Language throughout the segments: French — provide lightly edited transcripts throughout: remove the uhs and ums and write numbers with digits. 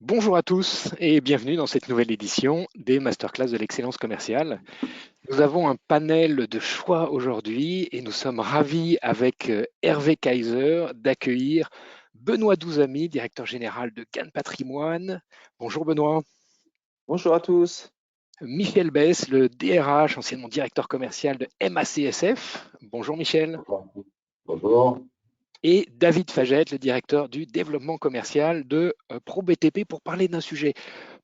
Bonjour à tous et bienvenue dans cette nouvelle édition des Masterclass de l'excellence commerciale. Nous avons un panel de choix aujourd'hui et nous sommes ravis avec Hervé Kaiser d'accueillir Benoît Douzamy, directeur général de Cannes Patrimoine. Bonjour Benoît. Bonjour à tous. Michel Bess, le DRH, anciennement directeur commercial de MACSF. Bonjour Michel. Bonjour. Bonjour. Et David Fagette, le directeur du développement commercial de ProBTP pour parler d'un sujet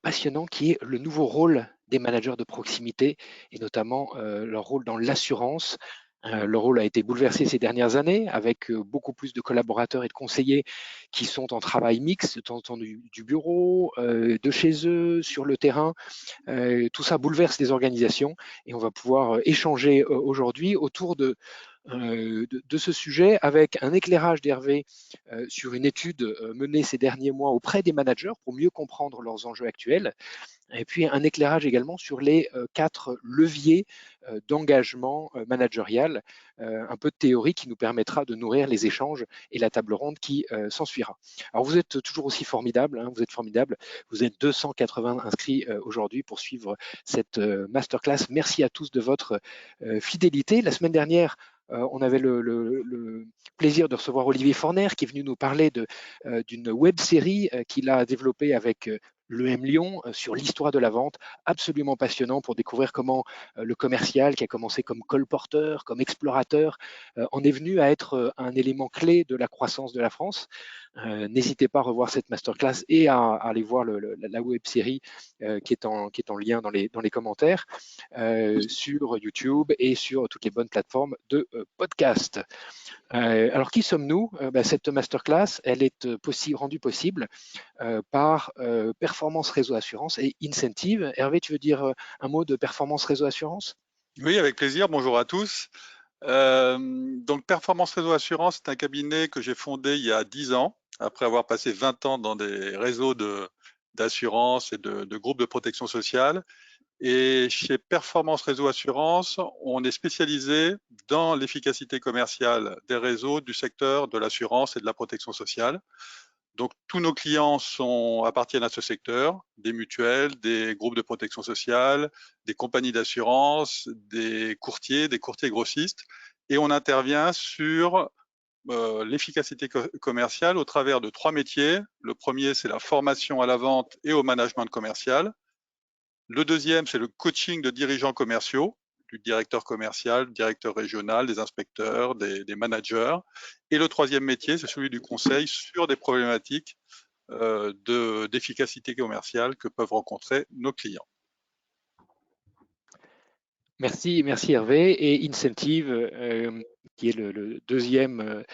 passionnant qui est le nouveau rôle des managers de proximité et notamment leur rôle dans l'assurance. Leur rôle a été bouleversé ces dernières années avec beaucoup plus de collaborateurs et de conseillers qui sont en travail mixte, de temps en temps du bureau, de chez eux, sur le terrain. Tout ça bouleverse les organisations et on va pouvoir échanger aujourd'hui autour de ce sujet avec un éclairage d'Hervé sur une étude menée ces derniers mois auprès des managers pour mieux comprendre leurs enjeux actuels et puis un éclairage également sur les 4 leviers d'engagement managérial, un peu de théorie qui nous permettra de nourrir les échanges et la table ronde qui s'ensuivra. Alors vous êtes toujours aussi formidable, hein, vous êtes formidable, vous êtes 280 inscrits aujourd'hui pour suivre cette masterclass. Merci à tous de votre fidélité. La semaine dernière, on avait le plaisir de recevoir Olivier Forner qui est venu nous parler d'une web série qu'il a développée avec l'EM Lyon sur l'histoire de la vente, absolument passionnant pour découvrir comment le commercial qui a commencé comme colporteur, comme explorateur, en est venu à être un élément clé de la croissance de la France. N'hésitez pas à revoir cette masterclass et à aller voir la web série qui est en lien dans les commentaires sur YouTube et sur toutes les bonnes plateformes de podcast. Alors, qui sommes-nous? Cette masterclass, elle est rendue possible par Performance Réseau Assurance et Incentive. Hervé, tu veux dire un mot de Performance Réseau Assurance? Oui, avec plaisir. Bonjour à tous. Donc, Performance Réseau Assurance, c'est un cabinet que j'ai fondé il y a 10 ans, après avoir passé 20 ans dans des réseaux d'assurance et de groupes de protection sociale. Et chez Performance Réseau Assurance, on est spécialisé dans l'efficacité commerciale des réseaux du secteur de l'assurance et de la protection sociale. Donc, tous nos clients appartiennent à ce secteur, des mutuelles, des groupes de protection sociale, des compagnies d'assurance, des courtiers grossistes, et on intervient sur l'efficacité commerciale au travers de 3 métiers. Le premier, c'est la formation à la vente et au management commercial. Le deuxième, c'est le coaching de dirigeants commerciaux, du directeur commercial, du directeur régional, des inspecteurs, des managers. Et le troisième métier, c'est celui du conseil sur des problématiques d'efficacité commerciale que peuvent rencontrer nos clients. Merci, merci Hervé. Et Incentive, qui est le deuxième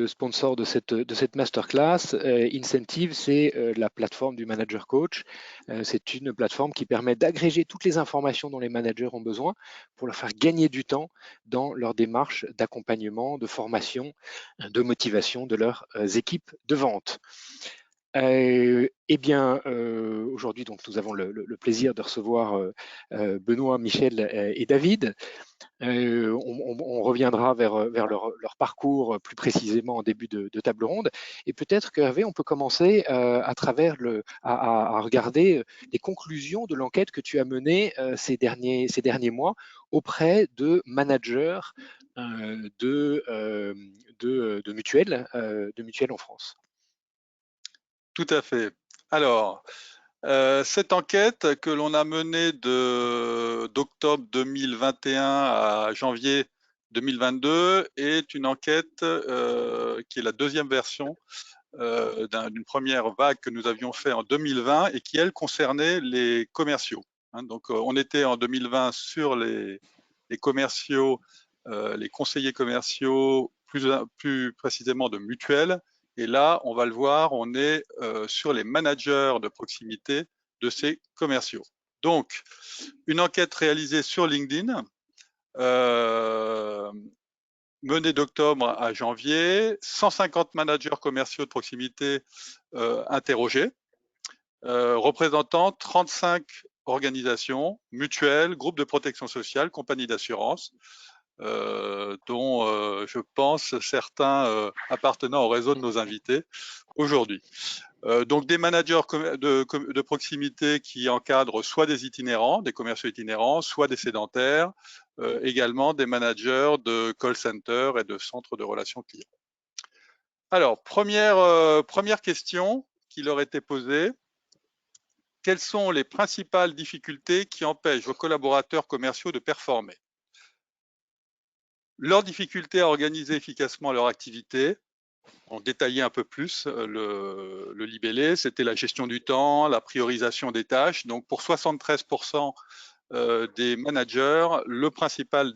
sponsor de cette masterclass. Incentive, c'est la plateforme du Manager Coach. C'est une plateforme qui permet d'agréger toutes les informations dont les managers ont besoin pour leur faire gagner du temps dans leur démarche d'accompagnement, de formation, de motivation de leurs équipes de vente. Aujourd'hui, donc, nous avons le plaisir de recevoir Benoît, Michel et David. On reviendra vers leur parcours plus précisément en début de table ronde. Et peut-être qu'Hervé, on peut commencer à regarder les conclusions de l'enquête que tu as menée ces derniers mois auprès de managers de mutuelles en France. Tout à fait. Alors, cette enquête que l'on a menée d'octobre 2021 à janvier 2022 est une enquête qui est la deuxième version d'une première vague que nous avions fait en 2020 et qui, elle, concernait les commerciaux. Donc, on était en 2020 sur les commerciaux, les conseillers commerciaux, plus précisément de mutuelles. Et là, on va le voir, on est sur les managers de proximité de ces commerciaux. Donc, une enquête réalisée sur LinkedIn, menée d'octobre à janvier, 150 managers commerciaux de proximité interrogés, représentant 35 organisations, mutuelles, groupes de protection sociale, compagnies d'assurance, dont je pense certains appartenant au réseau de nos invités aujourd'hui. Donc des managers de proximité qui encadrent soit des itinérants, des commerciaux itinérants, soit des sédentaires, également des managers de call center et de centres de relations clients. Alors, première question qui leur était posée. Quelles sont les principales difficultés qui empêchent vos collaborateurs commerciaux de performer? Leurs difficultés à organiser efficacement leur activité, on détaillait un peu plus le libellé, c'était la gestion du temps, la priorisation des tâches. Donc pour 73% des managers, la principale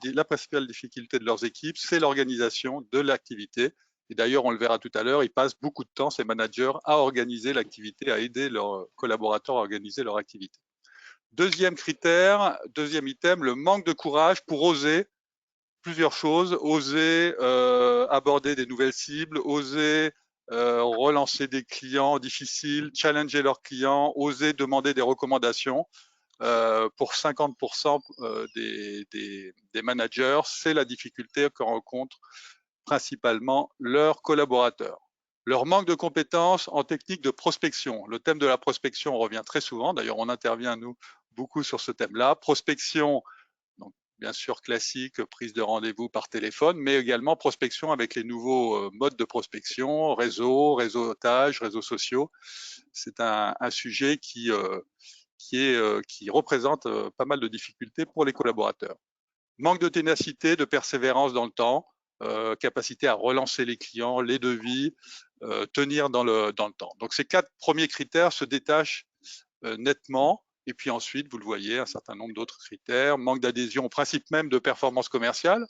difficulté de leurs équipes, c'est l'organisation de l'activité. Et d'ailleurs, on le verra tout à l'heure, ils passent beaucoup de temps, ces managers, à organiser l'activité, à aider leurs collaborateurs à organiser leur activité. Deuxième critère, deuxième item, le manque de courage pour oser plusieurs choses, oser aborder des nouvelles cibles, oser relancer des clients difficiles, challenger leurs clients, oser demander des recommandations. Pour 50% des managers, c'est la difficulté que rencontrent principalement leurs collaborateurs. Leur manque de compétences en technique de prospection. Le thème de la prospection revient très souvent. D'ailleurs, on intervient, nous, beaucoup sur ce thème-là. Prospection, donc bien sûr classique, prise de rendez-vous par téléphone, mais également prospection avec les nouveaux modes de prospection, réseautage, réseaux sociaux. C'est un sujet qui représente pas mal de difficultés pour les collaborateurs. Manque de ténacité, de persévérance dans le temps, capacité à relancer les clients, les devis, tenir dans le temps. Donc ces 4 premiers critères se détachent nettement. Et puis ensuite, vous le voyez, un certain nombre d'autres critères. Manque d'adhésion au principe même de performance commerciale.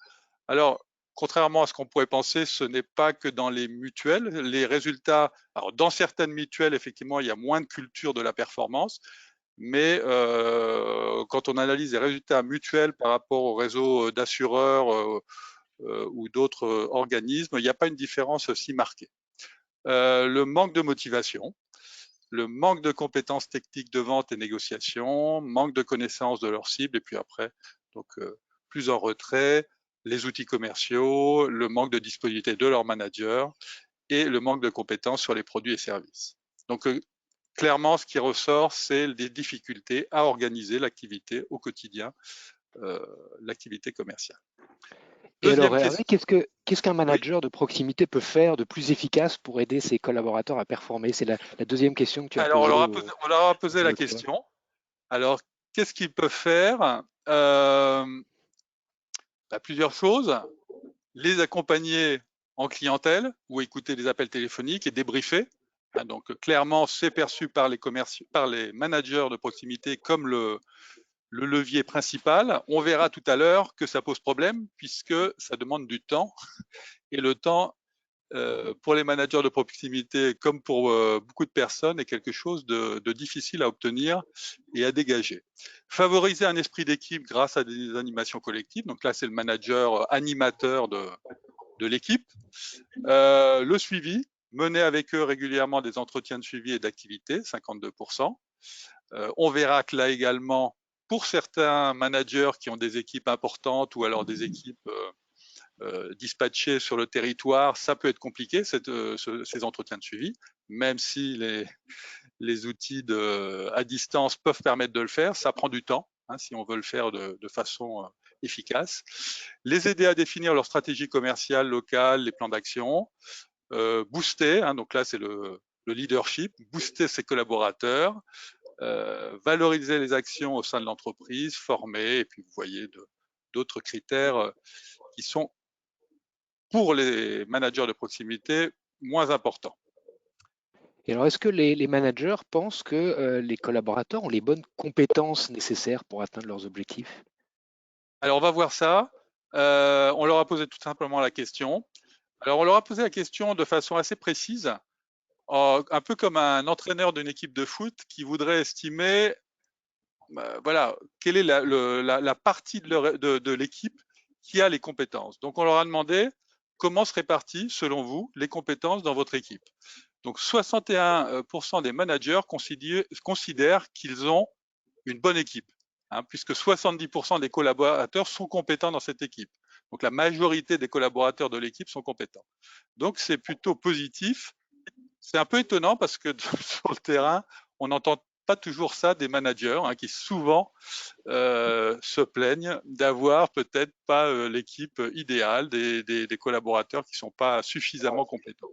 Alors, contrairement à ce qu'on pourrait penser, ce n'est pas que dans les mutuelles. Les résultats, alors dans certaines mutuelles, effectivement, il y a moins de culture de la performance. Mais quand on analyse les résultats mutuels par rapport au réseau d'assureurs ou d'autres organismes, il n'y a pas une différence aussi marquée. Le manque de motivation, le manque de compétences techniques de vente et négociation, manque de connaissance de leur cible, et puis après, donc plus en retrait, les outils commerciaux, le manque de disponibilité de leur manager et le manque de compétences sur les produits et services. Donc clairement, ce qui ressort, c'est des difficultés à organiser l'activité au quotidien, l'activité commerciale. Et alors, Deuxième Hervé, question. qu'est-ce qu'un Oui. manager de proximité peut faire de plus efficace pour aider ses collaborateurs à performer? C'est la deuxième question que tu as Alors, posée on leur a posé la pilote. question. Alors, qu'est-ce qu'ils peuvent faire? Plusieurs choses. Les accompagner en clientèle ou écouter les appels téléphoniques et débriefer. Donc, clairement, c'est perçu par les managers de proximité comme le levier principal. On verra tout à l'heure que ça pose problème puisque ça demande du temps. Et le temps, pour les managers de proximité, comme pour beaucoup de personnes, est quelque chose de difficile à obtenir et à dégager. Favoriser un esprit d'équipe grâce à des animations collectives. Donc là, c'est le manager animateur de l'équipe. Le suivi, mener avec eux régulièrement des entretiens de suivi et d'activité, 52%. On verra que là également, pour certains managers qui ont des équipes importantes ou alors des équipes dispatchées sur le territoire, ça peut être compliqué, ces entretiens de suivi, même si les outils à distance peuvent permettre de le faire, ça prend du temps, si on veut le faire de façon efficace. Les aider à définir leur stratégie commerciale locale, les plans d'action, booster, donc là c'est le leadership, booster ses collaborateurs, valoriser les actions au sein de l'entreprise, former, et puis vous voyez d'autres critères qui sont pour les managers de proximité moins importants. Et alors, est-ce que les managers pensent que les collaborateurs ont les bonnes compétences nécessaires pour atteindre leurs objectifs? Alors, on va voir ça. On leur a posé tout simplement la question. Alors, on leur a posé la question de façon assez précise, un peu comme un entraîneur d'une équipe de foot qui voudrait estimer, voilà, quelle est la partie de l'équipe qui a les compétences. Donc, on leur a demandé comment se répartissent, selon vous, les compétences dans votre équipe. Donc, 61% des managers considèrent qu'ils ont une bonne équipe, puisque 70% des collaborateurs sont compétents dans cette équipe. Donc, la majorité des collaborateurs de l'équipe sont compétents. Donc, c'est plutôt positif C'est un peu étonnant parce que sur le terrain, on n'entend pas toujours ça des managers qui souvent se plaignent d'avoir peut-être pas l'équipe idéale, des collaborateurs qui sont pas suffisamment compétents.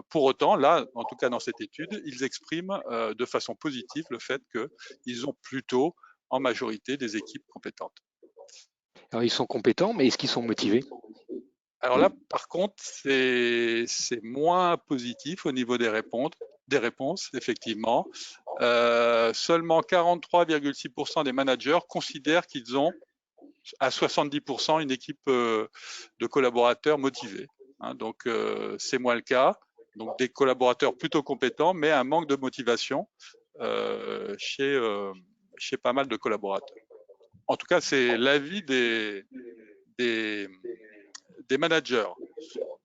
Pour autant, là, en tout cas dans cette étude, ils expriment de façon positive le fait qu'ils ont plutôt en majorité des équipes compétentes. Alors, ils sont compétents, mais est-ce qu'ils sont motivés? Alors là, par contre, c'est moins positif au niveau des réponses, effectivement. Seulement 43,6% des managers considèrent qu'ils ont à 70% une équipe de collaborateurs motivés. Donc, c'est moins le cas. Donc, des collaborateurs plutôt compétents, mais un manque de motivation chez pas mal de collaborateurs. En tout cas, c'est l'avis des managers.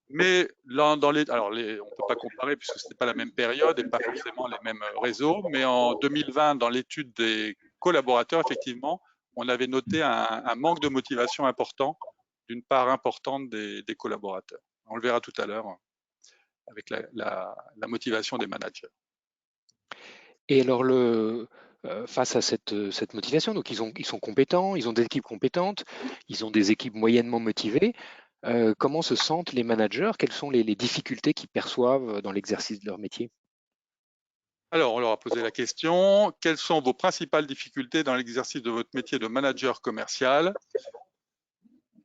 Mais là, on ne peut pas comparer puisque ce n'est pas la même période et pas forcément les mêmes réseaux. Mais en 2020, dans l'étude des collaborateurs, effectivement, on avait noté un manque de motivation important d'une part importante des collaborateurs. On le verra tout à l'heure avec la motivation des managers. Et alors, face à cette motivation, donc ils sont compétents, ils ont des équipes compétentes, ils ont des équipes moyennement motivées. Comment se sentent les managers? Quelles sont les difficultés qu'ils perçoivent dans l'exercice de leur métier? Alors, on leur a posé la question, quelles sont vos principales difficultés dans l'exercice de votre métier de manager commercial?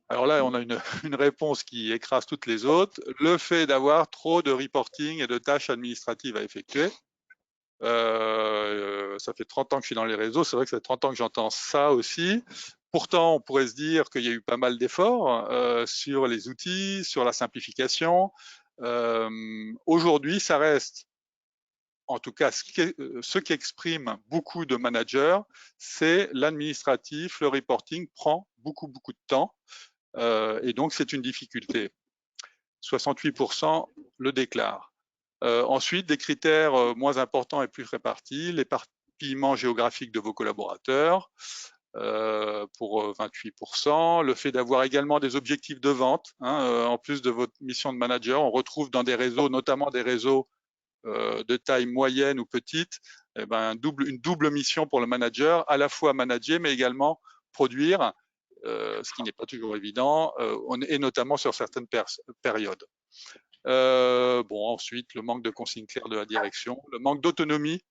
Alors là, on a une réponse qui écrase toutes les autres. Le fait d'avoir trop de reporting et de tâches administratives à effectuer. Ça fait 30 ans que je suis dans les réseaux. C'est vrai que ça fait 30 ans que j'entends ça aussi. Pourtant, on pourrait se dire qu'il y a eu pas mal d'efforts sur les outils, sur la simplification. Aujourd'hui, ça reste, en tout cas, ce qui exprime beaucoup de managers, c'est l'administratif, le reporting prend beaucoup de temps. Et donc, c'est une difficulté. 68% le déclarent. Ensuite, des critères moins importants et plus répartis, l'éparpillement géographique de vos collaborateurs pour 28%, le fait d'avoir également des objectifs de vente, en plus de votre mission de manager. On retrouve dans des réseaux, notamment des réseaux de taille moyenne ou petite, une double mission pour le manager, à la fois manager, mais également produire, ce qui n'est pas toujours évident, et notamment sur certaines périodes. Ensuite, le manque de consignes claires de la direction, le manque d'autonomie.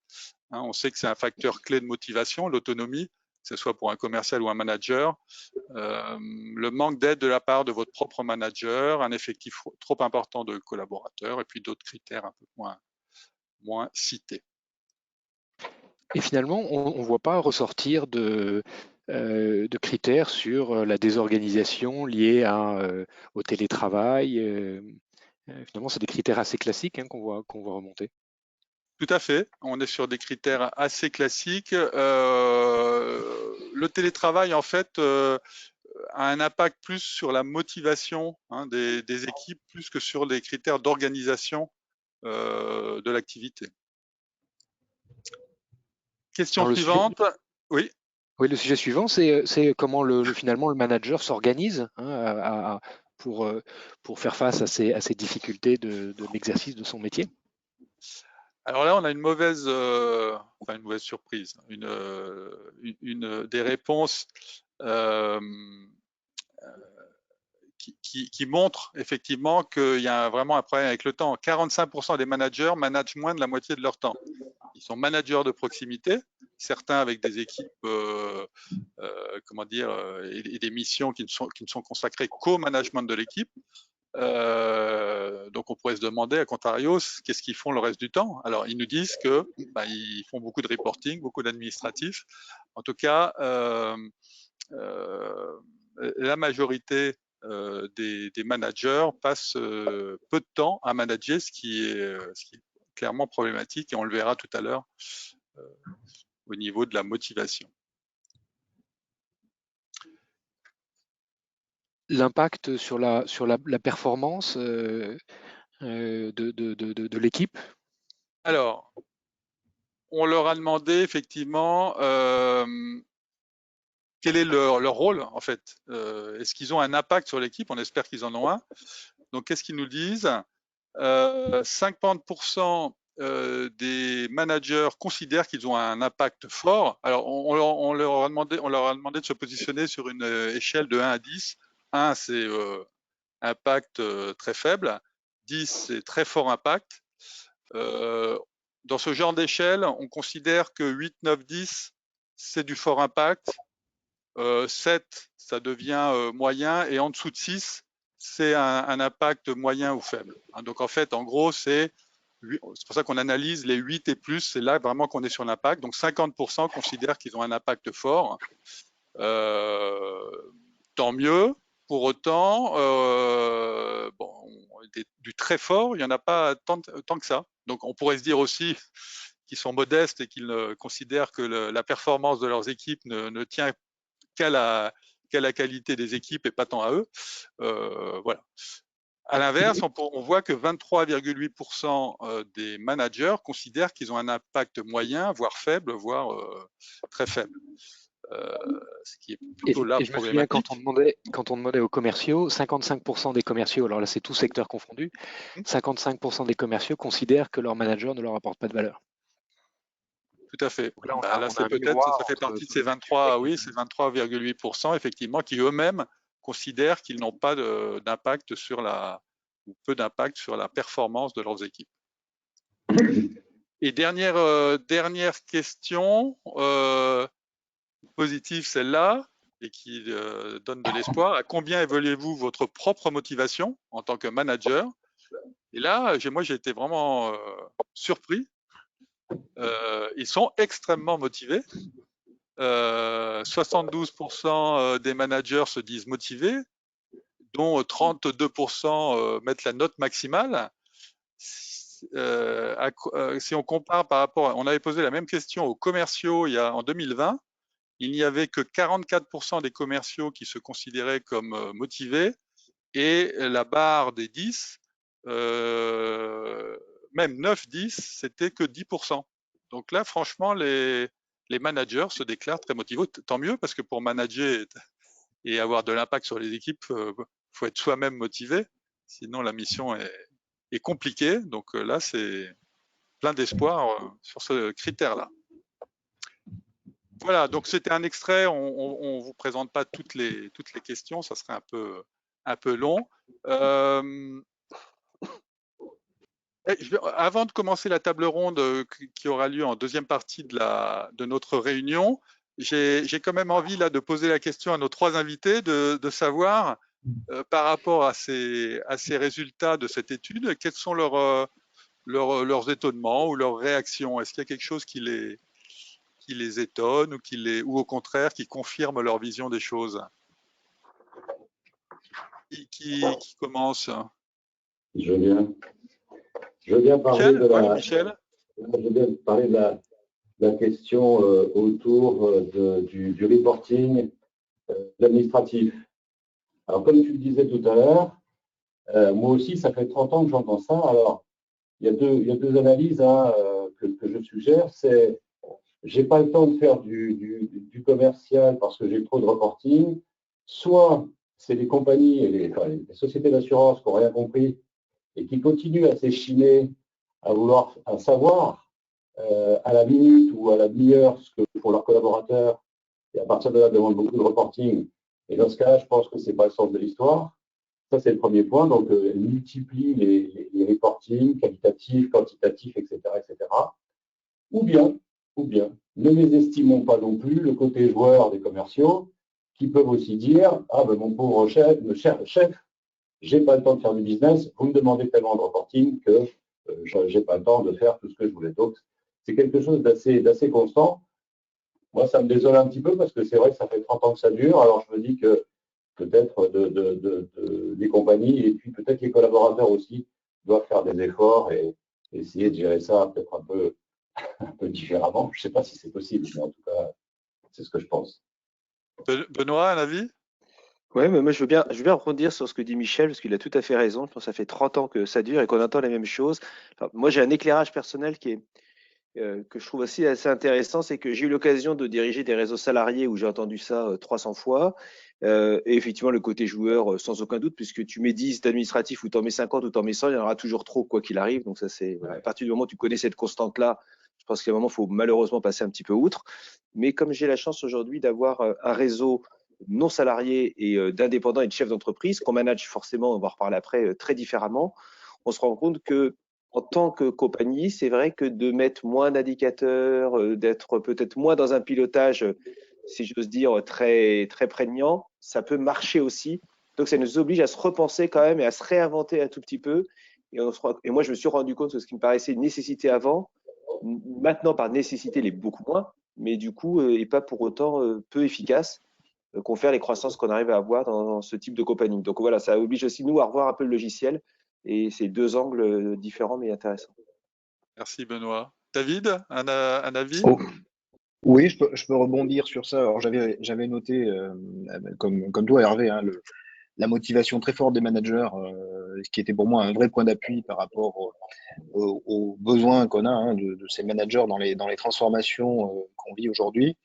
On sait que c'est un facteur clé de motivation, l'autonomie, que ce soit pour un commercial ou un manager. Le manque d'aide de la part de votre propre manager, un effectif trop important de collaborateurs, et puis d'autres critères un peu moins cités. Et finalement, on ne voit pas ressortir de critères sur la désorganisation liée au télétravail. Finalement, c'est des critères assez classiques qu'on voit remonter. Tout à fait. On est sur des critères assez classiques. Le télétravail, en fait, a un impact plus sur la motivation des équipes, plus que sur les critères d'organisation de l'activité. Question suivante. Oui. Oui, le sujet suivant, c'est comment finalement le manager s'organise pour faire face à ces difficultés de l'exercice de son métier. Alors là, on a une mauvaise surprise, des réponses qui montrent effectivement qu'il y a vraiment un problème avec le temps. 45% des managers managent moins de la moitié de leur temps. Ils sont managers de proximité, certains avec des équipes, et des missions qui ne sont consacrées qu'au management de l'équipe. Donc on pourrait se demander, à contrario, qu'est-ce qu'ils font le reste du temps? Alors ils nous disent que ils font beaucoup de reporting, beaucoup d'administratif. En tout cas, la majorité des managers passent peu de temps à manager, ce qui est clairement problématique, et on le verra tout à l'heure au niveau de la motivation. L'impact sur la performance de l'équipe? Alors, on leur a demandé effectivement quel est leur rôle en fait. Est-ce qu'ils ont un impact sur l'équipe? On espère qu'ils en ont un. Donc, qu'est-ce qu'ils nous disent? 50% des managers considèrent qu'ils ont un impact fort. Alors, on leur a demandé de se positionner sur une échelle de 1 à 10. 1, c'est impact très faible. 10, c'est très fort impact. Dans ce genre d'échelle, on considère que 8, 9, 10, c'est du fort impact. 7, ça devient moyen. Et en dessous de 6, c'est un impact moyen ou faible. Donc, en fait, en gros, c'est pour ça qu'on analyse les 8 et plus. C'est là vraiment qu'on est sur l'impact. Donc, 50% considèrent qu'ils ont un impact fort. Tant mieux. Pour autant, du très fort, il n'y en a pas tant que ça. Donc, on pourrait se dire aussi qu'ils sont modestes et qu'ils considèrent que la performance de leurs équipes ne tient qu'à la qualité des équipes et pas tant à eux. Voilà. À l'inverse, on voit que 23,8% des managers considèrent qu'ils ont un impact moyen, voire faible, voire très faible. Ce qui est plutôt là je me souviens problématique. quand on demandait aux commerciaux, 55% des commerciaux, alors là c'est tout secteur confondu, 55% des commerciaux considèrent que leur manager ne leur apporte pas de valeur. Tout à fait. Donc là, Là, on a c'est un peut-être, miroir ça fait entre partie de tous ces les sujets 23, oui, ces 23,8% effectivement, qui eux-mêmes considèrent qu'ils n'ont pas d'impact ou peu d'impact sur la performance de leurs équipes. Et dernière question, positive celle-là, et qui donne de l'espoir. À combien évaluez-vous votre propre motivation en tant que manager? Et là, moi, j'ai été vraiment surpris. Ils sont extrêmement motivés. 72% des managers se disent motivés, dont 32% mettent la note maximale. Si on compare par rapport, on avait posé la même question aux commerciaux en 2020, il n'y avait que 44% des commerciaux qui se considéraient comme motivés, et la barre des 10, même 9-10, c'était que 10%. Donc là, franchement, les managers se déclarent très motivés. Tant mieux, parce que pour manager et avoir de l'impact sur les équipes, faut être soi-même motivé. Sinon, la mission est compliquée. Donc là, c'est plein d'espoir sur ce critère-là. Voilà, donc c'était un extrait. On vous présente pas toutes les questions, ça serait un peu long. Avant de commencer la table ronde qui aura lieu en deuxième partie de notre réunion, j'ai quand même envie là de poser la question à nos trois invités de savoir par rapport à ces résultats de cette étude, quels sont leurs étonnements ou leurs réactions. Est-ce qu'il y a quelque chose qui les étonne ou au contraire qui confirme leur vision des choses? Qui commence? Je viens parler Michel? de Oui, la, Michel. je viens parler de la question autour du reporting administratif. Alors, comme tu le disais tout à l'heure, moi aussi, ça fait 30 ans que j'entends ça. Alors, il y a deux analyses que je suggère. C'est, j'ai pas le temps de faire du commercial parce que j'ai trop de reporting. Soit c'est les compagnies et les sociétés d'assurance qui n'ont rien compris et qui continuent à s'échiner, à savoir à la minute ou à la demi-heure ce que font leurs collaborateurs, et à partir de là, demandent beaucoup de reporting. Et dans ce cas-là, je pense que ce n'est pas le sens de l'histoire. Ça, c'est le premier point. Donc, elle multiplie les reportings qualitatifs, quantitatifs, etc., etc. Ou bien, ne mésestimons pas non plus le côté joueur des commerciaux qui peuvent aussi dire « Ah, ben, mon pauvre chef, j'ai pas le temps de faire du business, vous me demandez tellement de reporting que j'ai pas le temps de faire tout ce que je voulais. » Donc, c'est quelque chose d'assez constant. Moi, ça me désole un petit peu parce que c'est vrai que ça fait 30 ans que ça dure. Alors, je me dis que peut-être les compagnies et puis peut-être les collaborateurs aussi doivent faire des efforts et essayer de gérer ça peut-être un peu différemment. Je ne sais pas si c'est possible, mais en tout cas, c'est ce que je pense. Benoît, un avis? Oui, mais moi je veux bien rebondir sur ce que dit Michel, parce qu'il a tout à fait raison. Je pense que ça fait 30 ans que ça dure et qu'on entend les mêmes choses. Enfin, moi j'ai un éclairage personnel qui est que je trouve aussi assez intéressant, c'est que j'ai eu l'occasion de diriger des réseaux salariés où j'ai entendu ça 300 fois. Et effectivement, le côté joueur, sans aucun doute, puisque tu mets 10 d'administratif ou tu en mets 50 ou tu en mets 100, il y en aura toujours trop, quoi qu'il arrive. Donc ça, c'est voilà. À partir du moment où tu connais cette constante-là, je pense qu'à un moment, il faut malheureusement passer un petit peu outre. Mais comme j'ai la chance aujourd'hui d'avoir un réseau non salarié et d'indépendants et de chefs d'entreprise qu'on manage forcément, on va en reparler après, très différemment, on se rend compte que en tant que compagnie, c'est vrai que de mettre moins d'indicateurs, d'être peut-être moins dans un pilotage, si j'ose dire, très, très prégnant, ça peut marcher aussi. Donc, ça nous oblige à se repenser quand même et à se réinventer un tout petit peu. Et moi, je me suis rendu compte que ce qui me paraissait une nécessité avant, maintenant, par nécessité, l'est beaucoup moins, mais du coup, et pas pour autant peu efficace, confère les croissances qu'on arrive à avoir dans ce type de compagnie. Donc voilà, ça oblige aussi nous à revoir un peu le logiciel et c'est deux angles différents mais intéressants. Merci Benoît. David, un avis? Oh, oui, je peux rebondir sur ça. Alors, j'avais noté, comme toi, Hervé, hein, la motivation très forte des managers, ce qui était pour moi un vrai point d'appui par rapport aux besoins qu'on a hein, de ces managers dans les transformations qu'on vit aujourd'hui.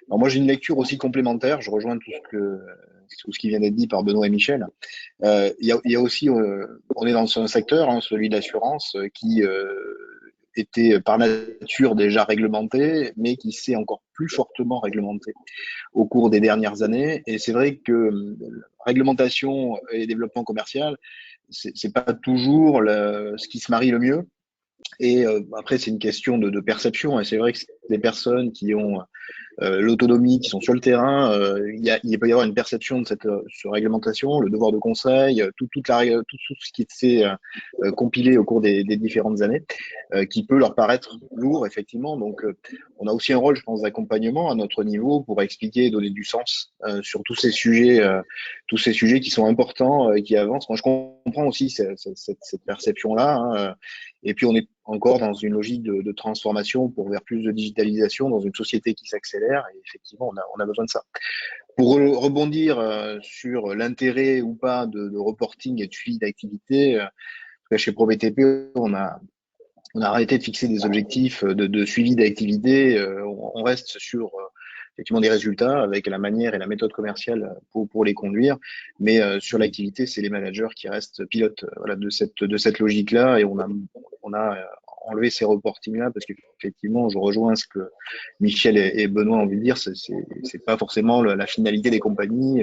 Alors moi, j'ai une lecture aussi complémentaire. Je rejoins tout ce qui vient d'être dit par Benoît et Michel. Il y a aussi, on est dans un secteur, hein, celui de l'assurance, qui était par nature déjà réglementé, mais qui s'est encore plus fortement réglementé au cours des dernières années. Et c'est vrai que réglementation et développement commercial, c'est pas toujours ce qui se marie le mieux. Et après, c'est une question de perception. Et c'est vrai que c'est des personnes qui ont l'autonomie, qui sont sur le terrain, il peut y avoir une perception de cette réglementation, le devoir de conseil, tout ce qui s'est compilé au cours des différentes années, qui peut leur paraître lourd, effectivement. Donc, on a aussi un rôle, je pense, d'accompagnement à notre niveau pour expliquer et donner du sens sur tous ces sujets qui sont importants et qui avancent. Moi, je comprends aussi cette perception-là. Hein, et puis, on est encore dans une logique de transformation pour vers plus de digitalisation dans une société qui s'accélère. Et effectivement, on a besoin de ça. Pour rebondir sur l'intérêt ou pas de reporting et de suivi d'activité, chez ProBTP, on a arrêté de fixer des objectifs de suivi d'activité. On reste sur effectivement des résultats avec la manière et la méthode commerciale pour les conduire. Mais sur l'activité, c'est les managers qui restent pilotes voilà, de cette logique-là. Et on a enlevé ces reportings-là parce qu'effectivement, je rejoins ce que Michel et Benoît ont envie de dire. C'est pas forcément la finalité des compagnies,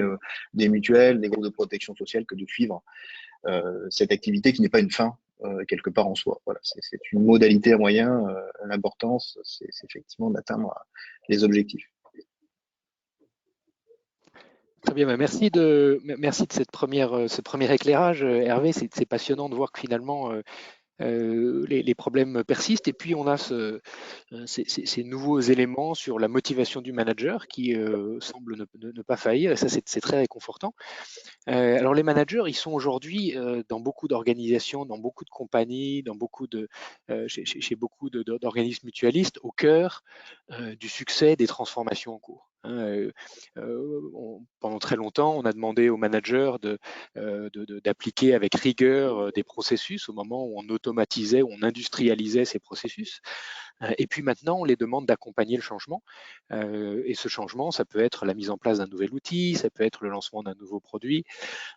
des mutuelles, des groupes de protection sociale que de suivre cette activité qui n'est pas une fin quelque part en soi. Voilà, c'est une modalité à moyen. L'importance, c'est effectivement d'atteindre les objectifs. Très bien, merci de ce premier éclairage, Hervé. C'est passionnant de voir que finalement les problèmes persistent. Et puis on a ces nouveaux éléments sur la motivation du manager qui semblent ne pas faillir. Et ça, c'est très réconfortant. Alors les managers, ils sont aujourd'hui dans beaucoup d'organisations, dans beaucoup de compagnies, chez beaucoup d'organismes mutualistes au cœur du succès des transformations en cours. Pendant très longtemps, on a demandé aux managers d'appliquer avec rigueur des processus au moment où on automatisait, où on industrialisait ces processus. Et puis maintenant, on les demande d'accompagner le changement. Et ce changement, ça peut être la mise en place d'un nouvel outil, ça peut être le lancement d'un nouveau produit.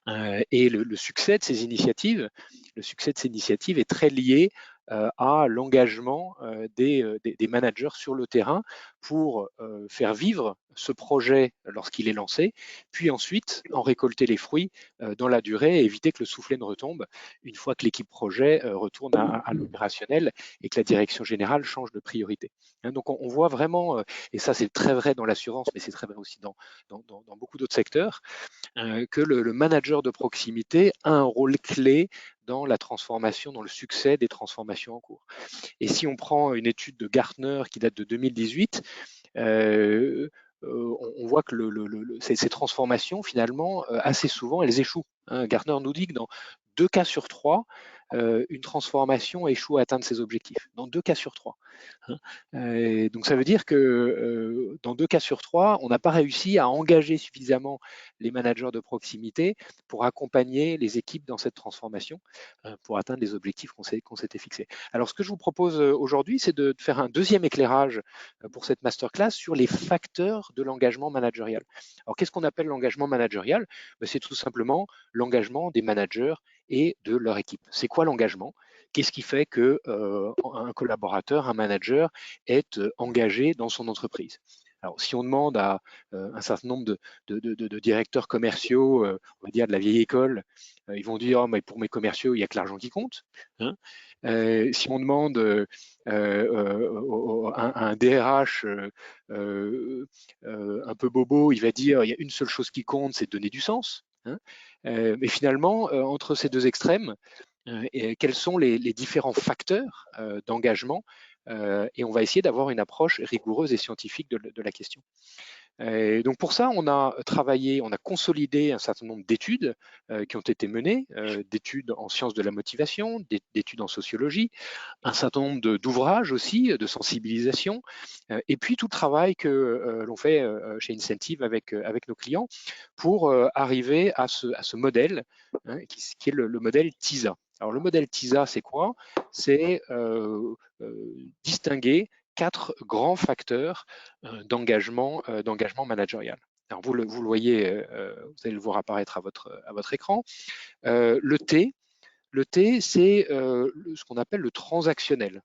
Et le succès de ces initiatives, est très lié à l'engagement des managers sur le terrain pour faire vivre ce projet lorsqu'il est lancé, puis ensuite en récolter les fruits dans la durée et éviter que le soufflet ne retombe une fois que l'équipe projet retourne à l'opérationnel et que la direction générale change de priorité. Hein, donc on voit vraiment, et ça c'est très vrai dans l'assurance, mais c'est très vrai aussi dans beaucoup d'autres secteurs, que le manager de proximité a un rôle clé dans la transformation, dans le succès des transformations en cours. Et si on prend une étude de Gartner qui date de 2018, on voit que ces transformations, finalement, assez souvent, elles échouent. Hein. Gartner nous dit que dans 2 cas sur 3, une transformation échoue à atteindre ses objectifs, dans 2 cas sur 3. Donc ça veut dire que dans 2 cas sur 3, on n'a pas réussi à engager suffisamment les managers de proximité pour accompagner les équipes dans cette transformation pour atteindre les objectifs qu'on s'était fixés. Alors ce que je vous propose aujourd'hui, c'est de faire un deuxième éclairage pour cette masterclass sur les facteurs de l'engagement managérial. Alors qu'est-ce qu'on appelle l'engagement managérial? C'est tout simplement l'engagement des managers et de leur équipe. C'est quoi l'engagement? Qu'est-ce qui fait que un collaborateur, un manager est engagé dans son entreprise? Alors, si on demande à un certain nombre de directeurs commerciaux, on va dire de la vieille école, ils vont dire, oh, mais pour mes commerciaux, il n'y a que l'argent qui compte. Hein. Si on demande un DRH un peu bobo, il va dire, il y a une seule chose qui compte, c'est de donner du sens. Hein. Mais finalement, entre ces deux extrêmes, et quels sont les différents facteurs d'engagement et on va essayer d'avoir une approche rigoureuse et scientifique de la question. Donc pour ça, on a travaillé, on a consolidé un certain nombre d'études qui ont été menées, d'études en sciences de la motivation, d'études en sociologie, un certain nombre d'ouvrages aussi, de sensibilisation, et puis tout le travail que l'on fait chez Incentive avec nos clients pour arriver à ce modèle hein, qui est le modèle TISA. Alors le modèle TISA, c'est quoi? C'est distinguer 4 grands facteurs d'engagement managérial. Alors vous le voyez, vous allez le voir apparaître à votre écran. Le T, c'est ce qu'on appelle le transactionnel.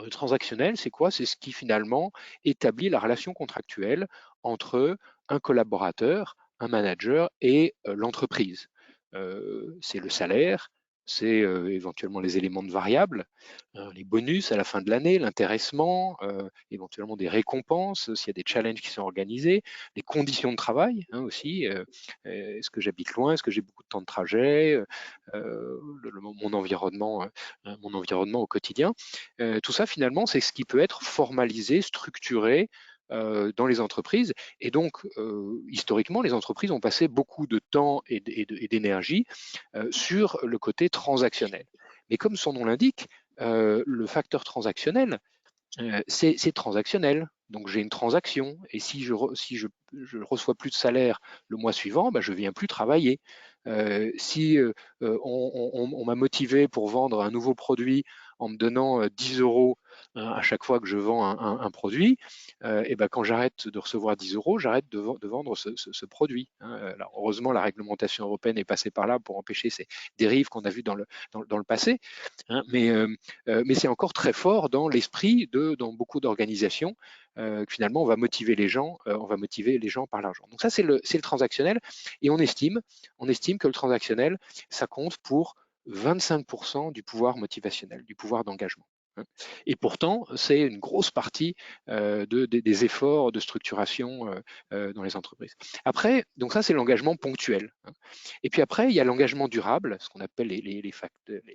Le transactionnel, c'est quoi? C'est ce qui finalement établit la relation contractuelle entre un collaborateur, un manager et l'entreprise. C'est le salaire, c'est éventuellement les éléments de variables, les bonus à la fin de l'année, l'intéressement, éventuellement des récompenses s'il y a des challenges qui sont organisés, les conditions de travail hein, aussi. Est-ce que j'habite loin? Est-ce que j'ai beaucoup de temps de trajet? Mon environnement au quotidien. Tout ça, finalement, c'est ce qui peut être formalisé, structuré dans les entreprises. Et donc, historiquement, les entreprises ont passé beaucoup de temps et d'énergie sur le côté transactionnel. Mais comme son nom l'indique, le facteur transactionnel, c'est transactionnel. Donc j'ai une transaction et si je reçois plus de salaire le mois suivant, je ne viens plus travailler. Si on m'a motivé pour vendre un nouveau produit en me donnant 10 € à chaque fois que je vends un produit, et quand j'arrête de recevoir 10 €, j'arrête de vendre ce produit. Hein. Alors, heureusement, la réglementation européenne est passée par là pour empêcher ces dérives qu'on a vues dans le passé. Hein. Mais c'est encore très fort dans l'esprit dans beaucoup d'organisations. Finalement, on va motiver les gens par l'argent. Donc ça, c'est le transactionnel. Et on estime que le transactionnel, ça compte pour 25% du pouvoir motivationnel, du pouvoir d'engagement. Et pourtant, c'est une grosse partie des efforts de structuration dans les entreprises. Après, donc ça, c'est l'engagement ponctuel. Et puis après, il y a l'engagement durable, ce qu'on appelle les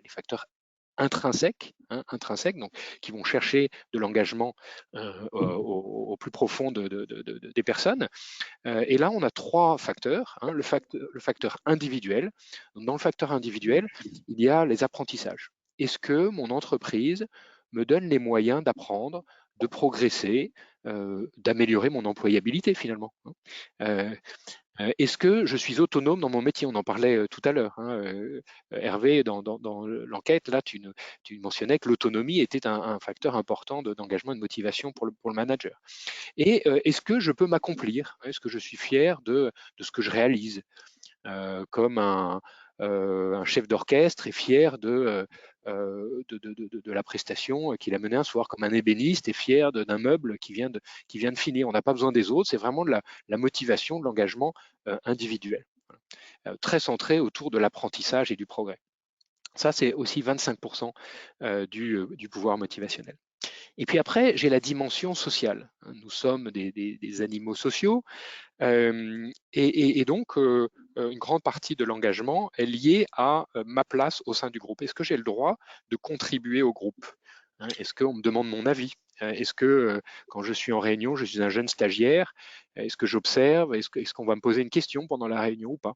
facteurs intrinsèques, donc, qui vont chercher de l'engagement au plus profond des personnes. Et là, on a 3 facteurs. Le facteur individuel. Donc, dans le facteur individuel, il y a les apprentissages. Est-ce que mon entreprise me donne les moyens d'apprendre, de progresser, d'améliorer mon employabilité finalement? Est-ce que je suis autonome dans mon métier? On en parlait tout à l'heure. Hervé, dans l'enquête, là, tu mentionnais que l'autonomie était un facteur important d'engagement et de motivation pour le manager. Et est-ce que je peux m'accomplir? Est-ce que je suis fier de ce que je réalise? Comme un chef d'orchestre est fier de la prestation qu'il a menée un soir, comme un ébéniste est fier d'un meuble qui vient de finir. On n'a pas besoin des autres, c'est vraiment de la motivation, de l'engagement individuel, très centré autour de l'apprentissage et du progrès. Ça, c'est aussi 25% du pouvoir motivationnel. Et puis après, j'ai la dimension sociale. Nous sommes des animaux sociaux et donc une grande partie de l'engagement est liée à ma place au sein du groupe. Est-ce que j'ai le droit de contribuer au groupe? Est-ce qu'on me demande mon avis? Est-ce que quand je suis en réunion, je suis un jeune stagiaire, est-ce que j'observe? Est-ce qu'on va me poser une question pendant la réunion ou pas?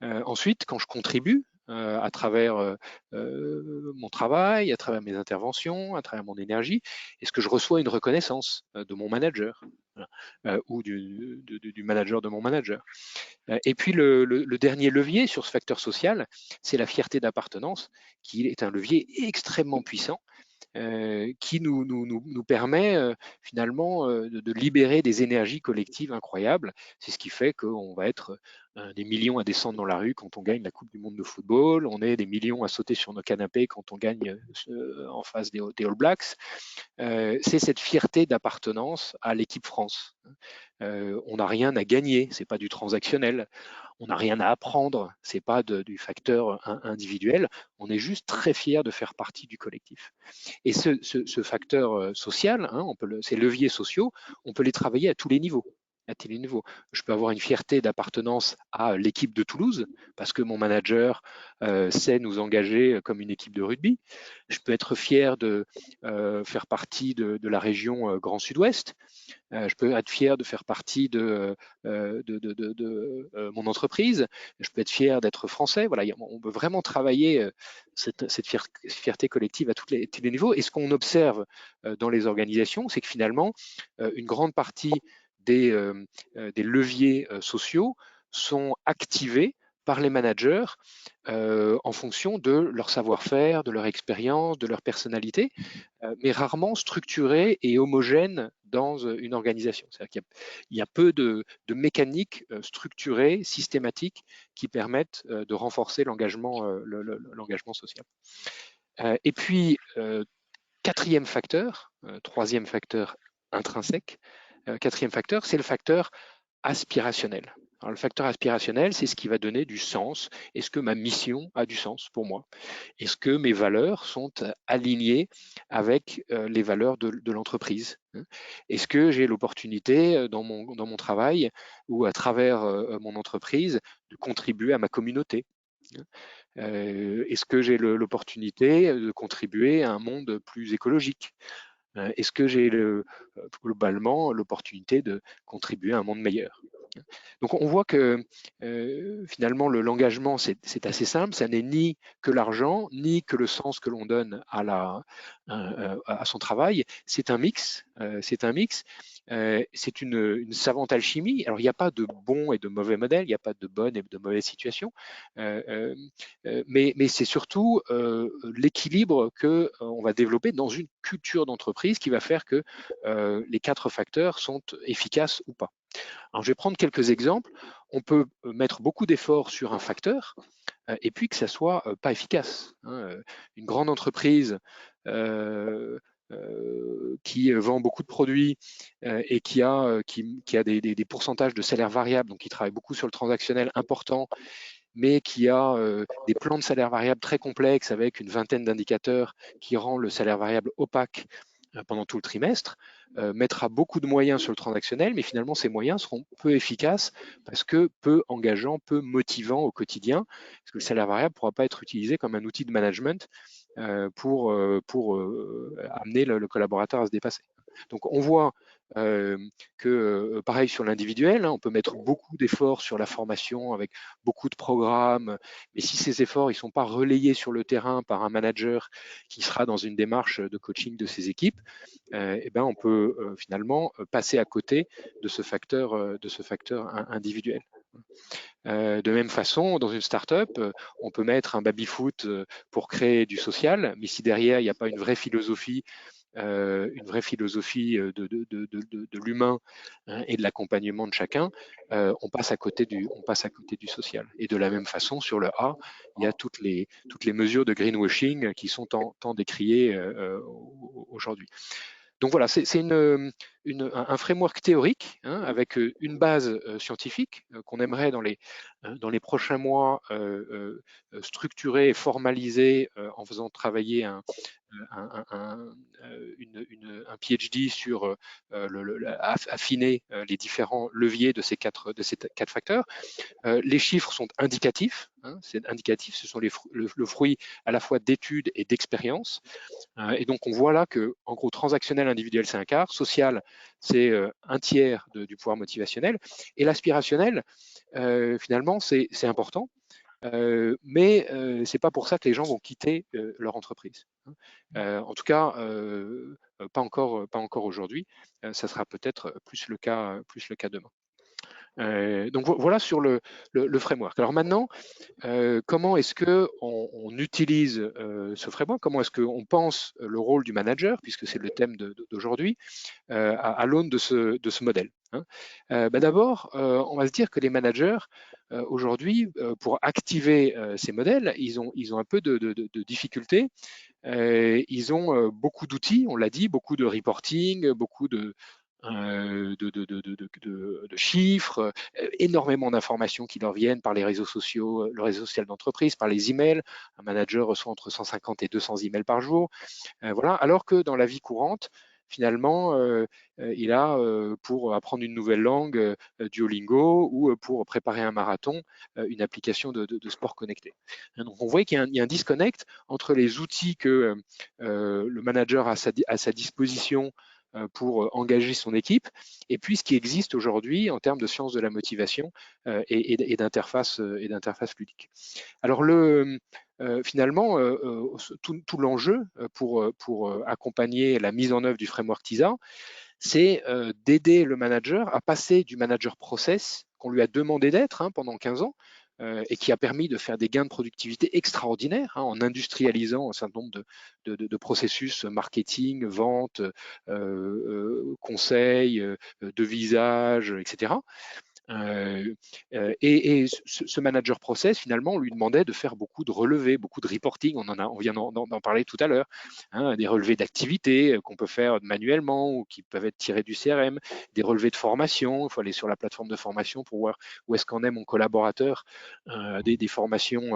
Ensuite, quand je contribue, à travers mon travail, à travers mes interventions, à travers mon énergie? Est-ce que je reçois une reconnaissance de mon manager, ou du manager de mon manager? Et puis le dernier levier sur ce facteur social, c'est la fierté d'appartenance, qui est un levier extrêmement puissant, qui nous permet finalement de libérer des énergies collectives incroyables. C'est ce qui fait qu'on va être des millions à descendre dans la rue quand on gagne la Coupe du Monde de football, on est des millions à sauter sur nos canapés quand on gagne en face des All Blacks. C'est cette fierté d'appartenance à l'équipe France. On n'a rien à gagner, c'est pas du transactionnel. On n'a rien à apprendre, c'est pas du facteur individuel. On est juste très fier de faire partie du collectif. Et ce facteur social, hein, ces leviers sociaux, on peut les travailler à tous les niveaux. Je peux avoir une fierté d'appartenance à l'équipe de Toulouse parce que mon manager sait nous engager comme une équipe de rugby. Je peux être fier de faire partie de la région Grand Sud-Ouest. Je peux être fier de faire partie de mon entreprise. Je peux être fier d'être français. Voilà, on peut vraiment travailler cette fierté collective à tous les niveaux. Et ce qu'on observe dans les organisations, c'est que finalement, une grande partie des leviers sociaux sont activés par les managers en fonction de leur savoir-faire, de leur expérience, de leur personnalité, mais rarement structurés et homogènes dans une organisation. C'est-à-dire qu'il y a peu de mécaniques structurées, systématiques, qui permettent de renforcer l'engagement social. Et puis, quatrième facteur, troisième facteur intrinsèque, quatrième facteur, c'est le facteur aspirationnel. Alors, le facteur aspirationnel, c'est ce qui va donner du sens. Est-ce que ma mission a du sens pour moi? Est-ce que mes valeurs sont alignées avec les valeurs de l'entreprise? Est-ce que j'ai l'opportunité dans mon travail ou à travers mon entreprise de contribuer à ma communauté? Est-ce que j'ai l'opportunité de contribuer à un monde plus écologique? Est-ce que j'ai globalement l'opportunité de contribuer à un monde meilleur? Donc on voit que finalement l'engagement c'est assez simple, ça n'est ni que l'argent, ni que le sens que l'on donne à son travail, c'est un mix, c'est une savante alchimie. Alors il n'y a pas de bon et de mauvais modèles, il n'y a pas de bonne et de mauvaise situation, mais c'est surtout l'équilibre que on va développer dans une culture d'entreprise qui va faire que les quatre facteurs sont efficaces ou pas. Alors, je vais prendre quelques exemples. On peut mettre beaucoup d'efforts sur un facteur et puis que ça soit pas efficace. Une grande entreprise qui vend beaucoup de produits et qui a des pourcentages de salaire variable, donc qui travaille beaucoup sur le transactionnel important, mais qui a des plans de salaire variable très complexes avec une vingtaine d'indicateurs qui rend le salaire variable opaque pendant tout le trimestre, mettra beaucoup de moyens sur le transactionnel, mais finalement ces moyens seront peu efficaces parce que peu engageants, peu motivants au quotidien, parce que le salaire variable ne pourra pas être utilisé comme un outil de management pour amener le collaborateur à se dépasser. Donc on voit que pareil sur l'individuel, on peut mettre beaucoup d'efforts sur la formation avec beaucoup de programmes, mais si ces efforts ne sont pas relayés sur le terrain par un manager qui sera dans une démarche de coaching de ses équipes, on peut finalement passer à côté de ce facteur individuel. De même façon, dans une start-up, on peut mettre un baby-foot pour créer du social, mais si derrière il n'y a pas une vraie philosophie de l'humain et de l'accompagnement de chacun, on passe à côté du social. Et de la même façon, sur le A, il y a toutes les mesures de greenwashing qui sont tant décriées aujourd'hui. Donc voilà, c'est un framework théorique avec une base scientifique qu'on aimerait dans les prochains mois structurer et formaliser en faisant travailler un PhD sur affiner les différents leviers de ces quatre facteurs. Les chiffres sont indicatifs, ce sont le fruit à la fois d'études et d'expériences. Et donc on voit là que, en gros, transactionnel individuel c'est un quart, social c'est un tiers du pouvoir motivationnel, et l'aspirationnel finalement c'est important. mais c'est pas pour ça que les gens vont quitter leur entreprise. En tout cas, pas encore aujourd'hui. Ça sera peut-être plus le cas demain. Donc voilà sur le framework. Alors maintenant, comment est-ce que on utilise ce framework? Comment est-ce qu'on pense le rôle du manager, puisque c'est le thème d'aujourd'hui, à l'aune de ce modèle, hein. D'abord, on va se dire que les managers aujourd'hui, pour activer ces modèles, ils ont un peu de difficultés. Ils ont beaucoup d'outils, on l'a dit, beaucoup de reporting, beaucoup de chiffres, énormément d'informations qui leur viennent par les réseaux sociaux, le réseau social d'entreprise, par les emails. Un manager reçoit entre 150 et 200 emails par jour. Voilà. Alors que dans la vie courante, finalement, il a, pour apprendre une nouvelle langue, Duolingo, ou pour préparer un marathon, une application de sport connecté. Donc on voit qu'il y a un disconnect entre les outils que le manager a à sa disposition pour engager son équipe, et puis ce qui existe aujourd'hui en termes de sciences de la motivation et d'interface ludique. Alors finalement, tout l'enjeu pour accompagner la mise en œuvre du framework TISA, c'est d'aider le manager à passer du manager process qu'on lui a demandé d'être pendant 15 ans, et qui a permis de faire des gains de productivité extraordinaires en industrialisant un certain nombre de processus marketing, vente, conseil, devisage, etc. Et ce manager process, finalement, on lui demandait de faire beaucoup de relevés, beaucoup de reporting. On vient d'en parler tout à l'heure, des relevés d'activité qu'on peut faire manuellement ou qui peuvent être tirés du CRM, des relevés de formation. Il faut aller sur la plateforme de formation pour voir où est-ce qu'en est mon collaborateur, des formations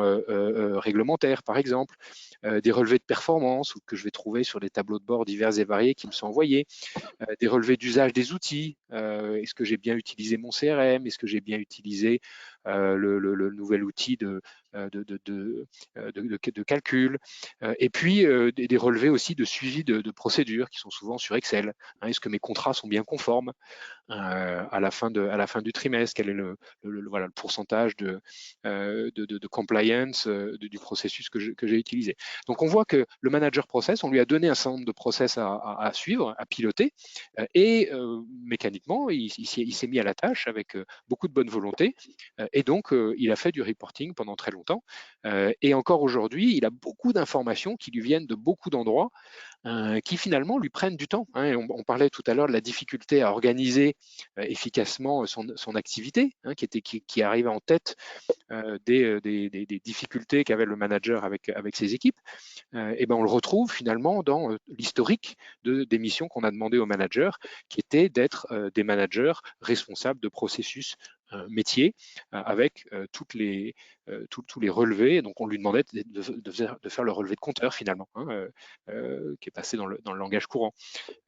réglementaires, par exemple, des relevés de performance que je vais trouver sur des tableaux de bord divers et variés qui me sont envoyés, des relevés d'usage des outils. Est-ce que j'ai bien utilisé mon CRM? Est-ce que j'ai bien utilisé le nouvel outil de calcul? Et puis des relevés aussi de suivi de procédures qui sont souvent sur Excel. Est-ce que mes contrats sont bien conformes à la fin du trimestre? Quel est le pourcentage de compliance du processus que j'ai utilisé? Donc on voit que le manager process, on lui a donné un certain nombre de process à suivre, à piloter, et mécaniquement, il s'est mis à la tâche avec beaucoup de bonne volonté, et donc il a fait du reporting pendant très longtemps, et encore aujourd'hui, il a beaucoup d'informations qui lui viennent de beaucoup d'endroits, qui finalement lui prennent du temps. On parlait tout à l'heure de la difficulté à organiser efficacement son activité, qui arrive en tête des difficultés qu'avait le manager avec ses équipes. Et ben on le retrouve finalement dans l'historique des missions qu'on a demandé aux managers, qui étaient d'être des managers responsables de processus métiers, avec tous les relevés. Donc on lui demandait de faire le relevé de compteur finalement, qui est passé dans le langage courant.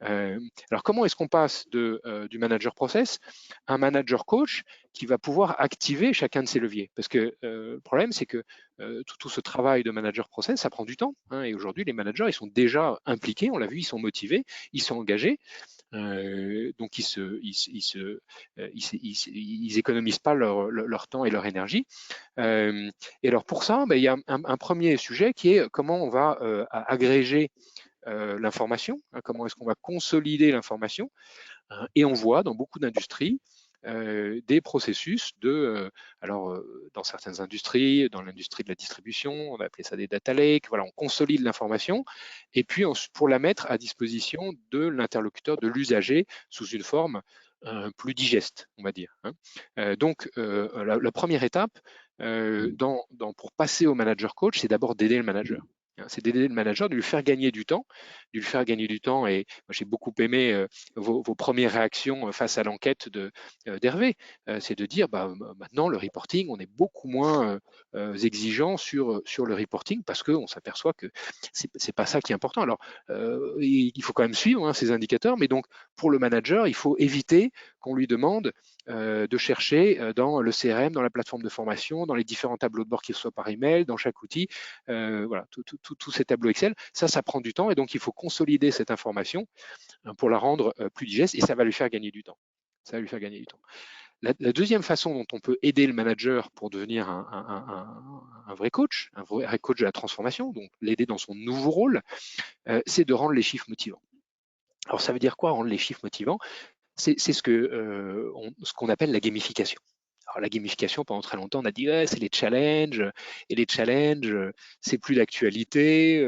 Alors comment est-ce qu'on passe du manager process à un manager coach qui va pouvoir activer chacun de ces leviers? Parce que le problème, c'est que tout ce travail de manager process, ça prend du temps, et aujourd'hui, les managers, ils sont déjà impliqués, on l'a vu, ils sont motivés, ils sont engagés, donc ils économisent pas leur temps et leur énergie. Et alors pour ça, il y a un premier sujet qui est comment on va agréger l'information, comment est-ce qu'on va consolider l'information, et on voit dans beaucoup d'industries des processus dans certaines industries, dans l'industrie de la distribution, on va appeler ça des data lakes, voilà, on consolide l'information, et puis pour la mettre à disposition de l'interlocuteur, de l'usager, sous une forme plus digeste, on va dire. Donc, la première étape pour passer au manager coach, c'est d'abord d'aider le manager. C'est d'aider le manager, de lui faire gagner du temps, Et moi, j'ai beaucoup aimé vos premières réactions face à l'enquête d'Hervé. C'est de dire, maintenant, le reporting, on est beaucoup moins exigeant sur le reporting, parce qu'on s'aperçoit que c'est pas ça qui est important. Alors, il faut quand même suivre ces indicateurs, mais donc, pour le manager, il faut éviter qu'on lui demande de chercher dans le CRM, dans la plateforme de formation, dans les différents tableaux de bord qui reçoivent par email, dans chaque outil, voilà, tous ces tableaux Excel, ça prend du temps, et donc il faut consolider cette information pour la rendre plus digeste, et ça va lui faire gagner du temps. La deuxième façon dont on peut aider le manager pour devenir un vrai coach, un vrai coach de la transformation, donc l'aider dans son nouveau rôle, c'est de rendre les chiffres motivants. Alors ça veut dire quoi, rendre les chiffres motivants? C'est ce qu'on appelle la gamification. Alors la gamification, pendant très longtemps, on a dit ouais, c'est les challenges, et les challenges, c'est plus d'actualité.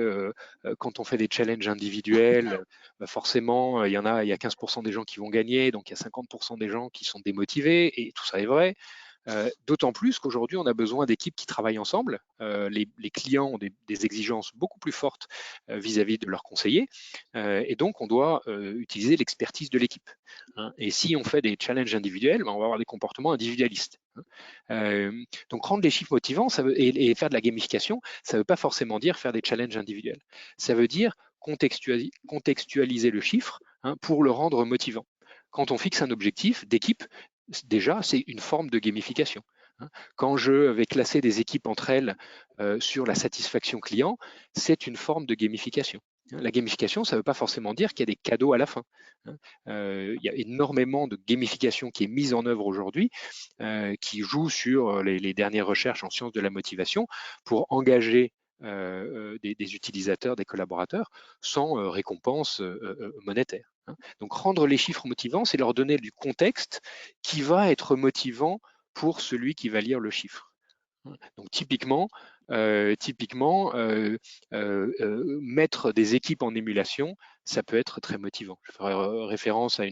Quand on fait des challenges individuels, forcément, il y a 15% des gens qui vont gagner, donc il y a 50% des gens qui sont démotivés, et tout ça est vrai. D'autant plus qu'aujourd'hui, on a besoin d'équipes qui travaillent ensemble. Les clients ont des exigences beaucoup plus fortes vis-à-vis de leurs conseillers, et donc on doit utiliser l'expertise de l'équipe. Et si on fait des challenges individuels, on va avoir des comportements individualistes. Donc rendre les chiffres motivants et faire de la gamification, ça ne veut pas forcément dire faire des challenges individuels. Ça veut dire contextualiser le chiffre pour le rendre motivant. Quand on fixe un objectif d'équipe, déjà, c'est une forme de gamification. Quand je vais classer des équipes entre elles sur la satisfaction client, c'est une forme de gamification. La gamification, ça ne veut pas forcément dire qu'il y a des cadeaux à la fin. Il y a énormément de gamification qui est mise en œuvre aujourd'hui, qui joue sur les dernières recherches en sciences de la motivation pour engager des utilisateurs, des collaborateurs, sans récompense monétaire. Donc rendre les chiffres motivants, c'est leur donner du contexte qui va être motivant pour celui qui va lire le chiffre. Donc typiquement, mettre des équipes en émulation, ça peut être très motivant. Je ferai référence à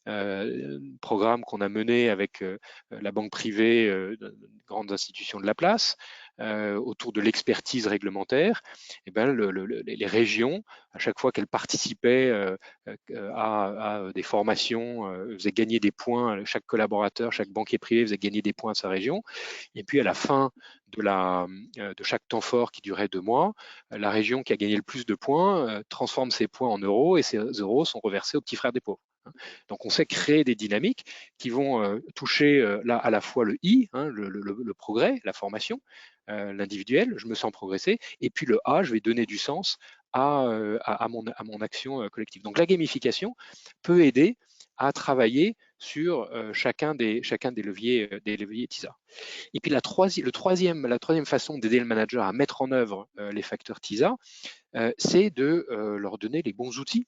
un programme qu'on a mené avec la banque privée de grandes institutions de la place autour de l'expertise réglementaire. Et ben, les régions, à chaque fois qu'elles participaient à des formations, faisaient gagner des points, chaque collaborateur, chaque banquier privé faisait gagner des points à sa région. Et puis à la fin de chaque temps fort qui durait 2 mois, la région qui a gagné le plus de points transforme ses points en euros, et ces euros sont reversés aux petits frères des pauvres. Donc on sait créer des dynamiques qui vont toucher là à la fois le I, le progrès, la formation, l'individuel, je me sens progresser, et puis le A, je vais donner du sens à mon action collective. Donc la gamification peut aider à travailler sur chacun des leviers TISA. Et puis la troisième façon d'aider le manager à mettre en œuvre les facteurs TISA, c'est de leur donner les bons outils.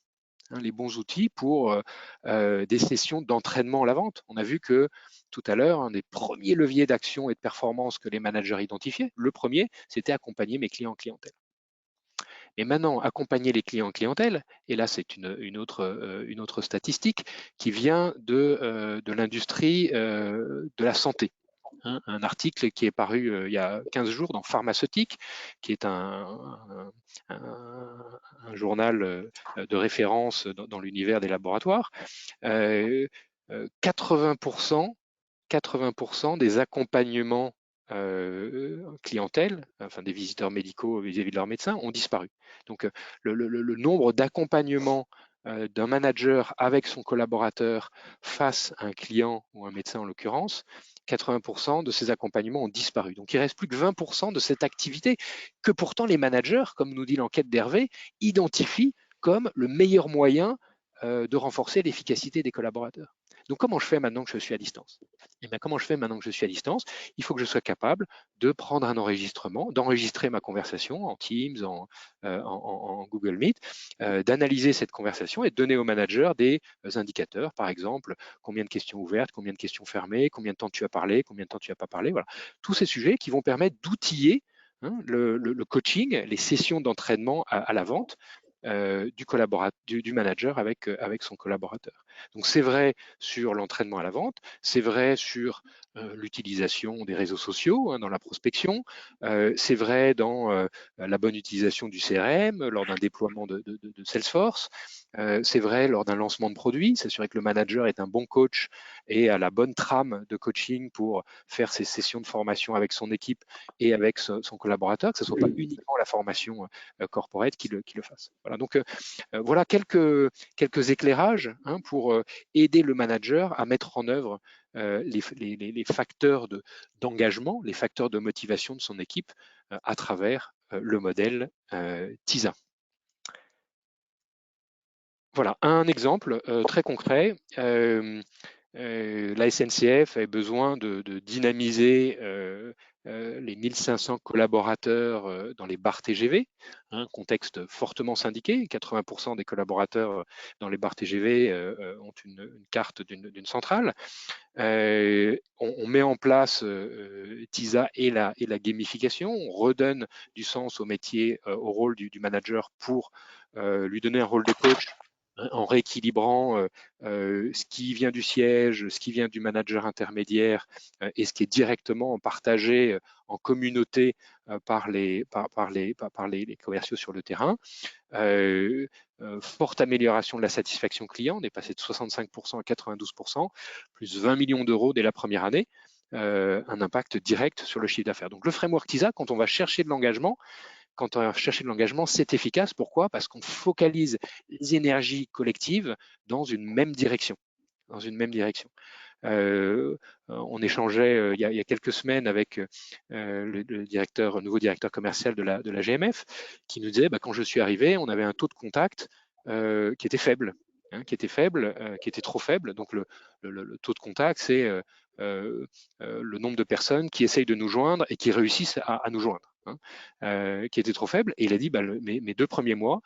Les bons outils pour des sessions d'entraînement à la vente. On a vu que tout à l'heure, un des premiers leviers d'action et de performance que les managers identifiaient, le premier, c'était accompagner mes clients en clientèle. Et maintenant, accompagner les clients en clientèle, et là c'est une autre statistique qui vient de l'industrie de la santé. Un article qui est paru il y a 15 jours dans Pharmaceutique, qui est un journal de référence dans l'univers des laboratoires. 80% des accompagnements clientèle, enfin des visiteurs médicaux vis-à-vis de leurs médecins, ont disparu. Donc le nombre d'accompagnements d'un manager avec son collaborateur face à un client ou un médecin en l'occurrence, 80% de ces accompagnements ont disparu. Donc il ne reste plus que 20% de cette activité que pourtant les managers, comme nous dit l'enquête d'Hervé, identifient comme le meilleur moyen de renforcer l'efficacité des collaborateurs. Donc comment je fais maintenant que je suis à distance? Eh bien, comment je fais maintenant que je suis à distance? Il faut que je sois capable de prendre un enregistrement, d'enregistrer ma conversation en Teams, en Google Meet, d'analyser cette conversation et de donner au manager des indicateurs, par exemple, combien de questions ouvertes, combien de questions fermées, combien de temps tu as parlé, combien de temps tu n'as pas parlé. Voilà. Tous ces sujets qui vont permettre d'outiller le coaching, les sessions d'entraînement à la vente du manager avec son collaborateur. Donc c'est vrai sur l'entraînement à la vente, c'est vrai sur l'utilisation des réseaux sociaux dans la prospection, c'est vrai dans la bonne utilisation du CRM lors d'un déploiement de Salesforce, c'est vrai lors d'un lancement de produit, s'assurer que le manager est un bon coach et a la bonne trame de coaching pour faire ses sessions de formation avec son équipe et avec son collaborateur, que ce ne soit pas uniquement la formation corporate qui le fasse. Voilà, donc voilà quelques éclairages pour aider le manager à mettre en œuvre les facteurs d'engagement, les facteurs de motivation de son équipe à travers le modèle TISA. Voilà, un exemple très concret. la SNCF a besoin de dynamiser les 1500 collaborateurs dans les bars TGV, un contexte fortement syndiqué. 80% des collaborateurs dans les bars TGV ont une carte d'une centrale. On met en place TISA et la gamification. On redonne du sens au métier, au rôle du manager pour lui donner un rôle de coach, en rééquilibrant ce qui vient du siège, ce qui vient du manager intermédiaire et ce qui est directement partagé en communauté par les commerciaux sur le terrain. Forte amélioration de la satisfaction client, on est passé de 65% à 92%, plus 20 millions d'euros dès la première année, un impact direct sur le chiffre d'affaires. Donc le framework TISA, quand on va chercher de l'engagement, c'est efficace. Pourquoi? Parce qu'on focalise les énergies collectives dans une même direction. On échangeait il y a quelques semaines avec le nouveau directeur commercial de la GMF, qui nous disait quand je suis arrivé, on avait un taux de contact qui était faible, qui était trop faible. Donc le taux de contact, c'est le nombre de personnes qui essayent de nous joindre et qui réussissent à nous joindre. Qui était trop faible. Et il a dit, mes 2 premiers mois,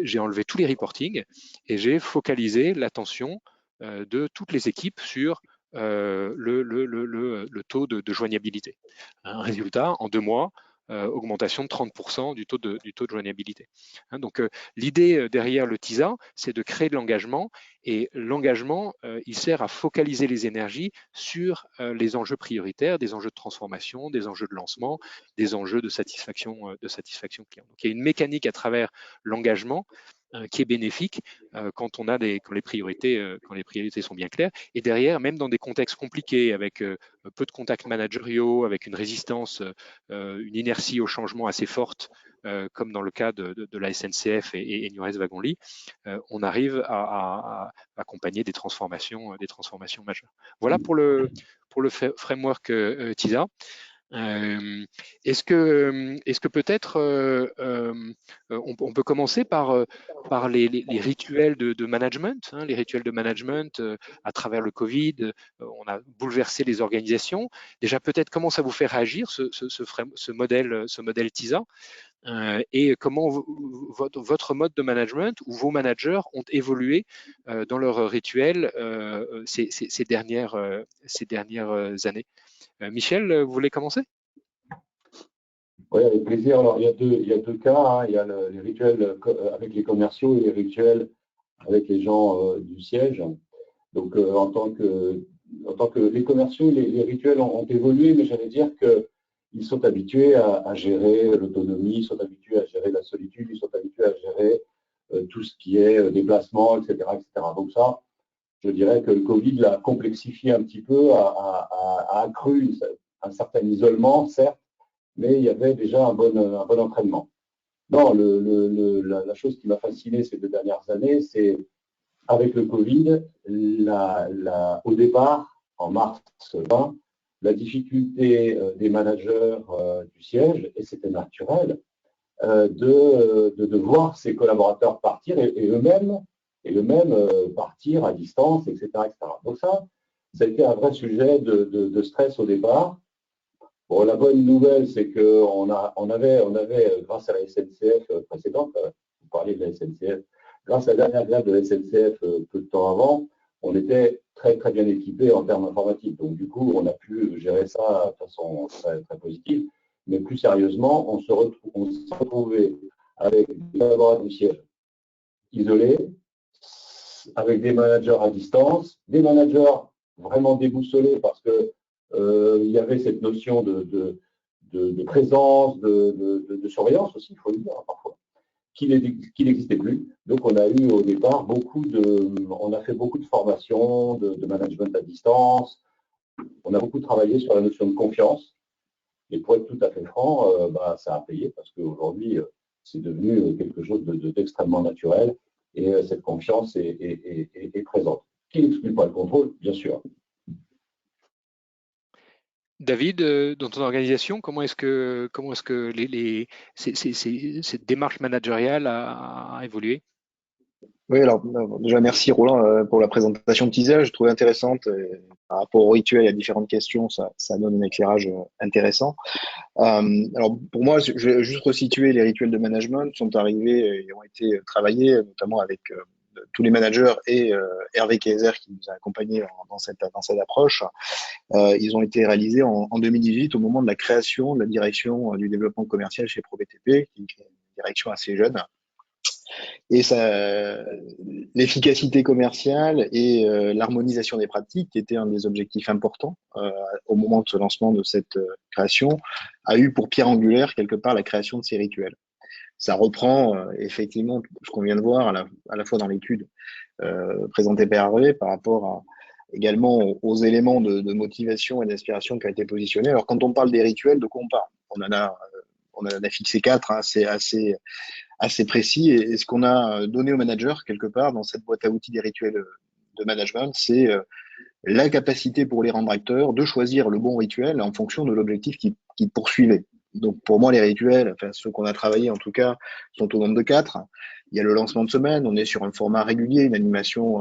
j'ai enlevé tous les reportings et j'ai focalisé l'attention de toutes les équipes sur le taux de joignabilité. Un résultat, en 2 mois, augmentation de 30% du taux de joignabilité. Donc l'idée derrière le TISA, c'est de créer de l'engagement, et l'engagement, il sert à focaliser les énergies sur les enjeux prioritaires, des enjeux de transformation, des enjeux de lancement, des enjeux de satisfaction client. Donc il y a une mécanique à travers l'engagement qui est bénéfique quand les priorités sont bien claires. Et derrière, même dans des contextes compliqués, avec peu de contacts managériaux, avec une résistance, une inertie au changement assez forte, comme dans le cas de la SNCF et Nures Wagon-Lit, on arrive à accompagner des transformations majeures. Voilà pour le framework TISA. Est-ce que peut-être on peut commencer par les rituels de management, les rituels de management à travers le Covid, on a bouleversé les organisations. Déjà, peut-être comment ça vous fait réagir ce modèle TISA, et comment votre mode de management ou vos managers ont évolué dans leurs rituels ces dernières années. Michel, vous voulez commencer? Oui, avec plaisir. Alors, il y a deux cas. Il y a les rituels avec les commerciaux et les rituels avec les gens du siège. Donc, en tant que les commerciaux, les rituels ont évolué, mais j'allais dire qu'ils sont habitués à gérer l'autonomie, ils sont habitués à gérer la solitude, ils sont habitués à gérer tout ce qui est déplacement, etc., etc. Donc ça, je dirais que le Covid l'a complexifié un petit peu, a accru un certain isolement, certes, mais il y avait déjà un bon entraînement. Non, la chose qui m'a fasciné ces 2 dernières années, c'est avec le Covid, au départ, en mars 2020, la difficulté des managers du siège, et c'était naturel, de voir ses collaborateurs partir et eux-mêmes partir à distance, etc., etc. Donc ça a été un vrai sujet de stress au départ. Bon, la bonne nouvelle, c'est qu'on avait, grâce à la SNCF précédente, vous parliez de la SNCF, grâce à la dernière grève de la SNCF peu de temps avant, on était très très bien équipés en termes informatiques. Donc du coup, on a pu gérer ça de façon très, très positive. Mais plus sérieusement, on s'est retrouvé avec des collaborateurs du siège isolés, avec des managers à distance, des managers vraiment déboussolés parce que il y avait cette notion de présence, de surveillance aussi, il faut le dire parfois, qui n'existait plus. Donc on a eu au départ on a fait beaucoup de formations de management à distance, on a beaucoup travaillé sur la notion de confiance. Et pour être tout à fait franc, ça a payé parce qu'aujourd'hui, c'est devenu quelque chose d'extrêmement naturel et cette confiance est présente. Qui n'exclut pas le contrôle, bien sûr. David, dans ton organisation, comment est-ce que cette démarche managériale a évolué? Oui, alors déjà merci Roland pour la présentation de teaser, je trouvais intéressante par rapport au rituel et à différentes questions, ça donne un éclairage intéressant. Alors pour moi, je vais juste resituer les rituels de management sont arrivés et ont été travaillés notamment avec tous les managers et Hervé Kayser qui nous a accompagnés dans cette approche. Ils ont été réalisés en 2018 au moment de la création de la direction du développement commercial chez ProBTP, qui est une direction assez jeune. Et ça, l'efficacité commerciale et l'harmonisation des pratiques, qui était un des objectifs importants au moment de ce lancement de cette création, a eu pour pierre angulaire quelque part la création de ces rituels. Ça reprend effectivement ce qu'on vient de voir à la fois dans l'étude présentée par Hervé par rapport à, également aux éléments de motivation et d'inspiration qui a été positionnés. Alors quand on parle des rituels, de quoi on parle? On en a fixé 4, hein, c'est assez précis. Et ce qu'on a donné aux managers, quelque part, dans cette boîte à outils des rituels de management, c'est la capacité pour les rendre acteurs de choisir le bon rituel en fonction de l'objectif qu'ils poursuivaient. Donc, pour moi, les rituels, enfin, ceux qu'on a travaillés, en tout cas, sont au nombre de 4. Il y a le lancement de semaine, on est sur un format régulier, une animation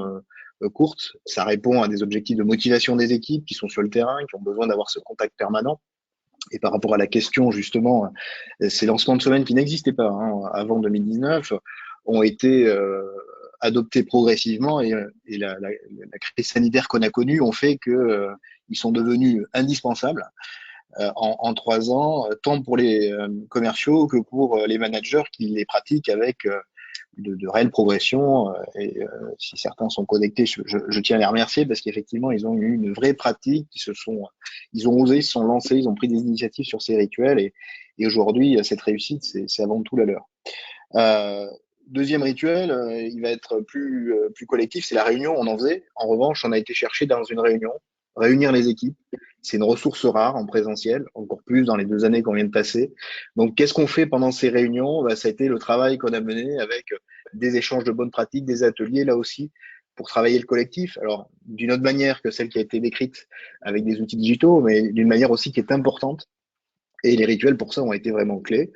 courte. Ça répond à des objectifs de motivation des équipes qui sont sur le terrain, qui ont besoin d'avoir ce contact permanent. Et par rapport à la question, justement, ces lancements de semaine qui n'existaient pas avant 2019 ont été adoptés progressivement et la crise sanitaire qu'on a connue ont fait que ils sont devenus indispensables en 3 ans, tant pour les commerciaux que pour les managers qui les pratiquent avec de réelle progression. Et si certains sont connectés, je tiens à les remercier parce qu'effectivement, ils ont eu une vraie pratique, ils ont osé, ils se sont lancés, ils ont pris des initiatives sur ces rituels et aujourd'hui, cette réussite, c'est avant tout la leur. Deuxième rituel, il va être plus collectif, c'est la réunion, on en faisait. En revanche, on a été chercher dans une réunion, réunir les équipes. C'est une ressource rare en présentiel, encore plus dans les 2 années qu'on vient de passer. Donc, qu'est-ce qu'on fait pendant ces réunions? Ça a été le travail qu'on a mené avec des échanges de bonnes pratiques, des ateliers, là aussi, pour travailler le collectif. Alors, d'une autre manière que celle qui a été décrite avec des outils digitaux, mais d'une manière aussi qui est importante. Et les rituels, pour ça, ont été vraiment clés.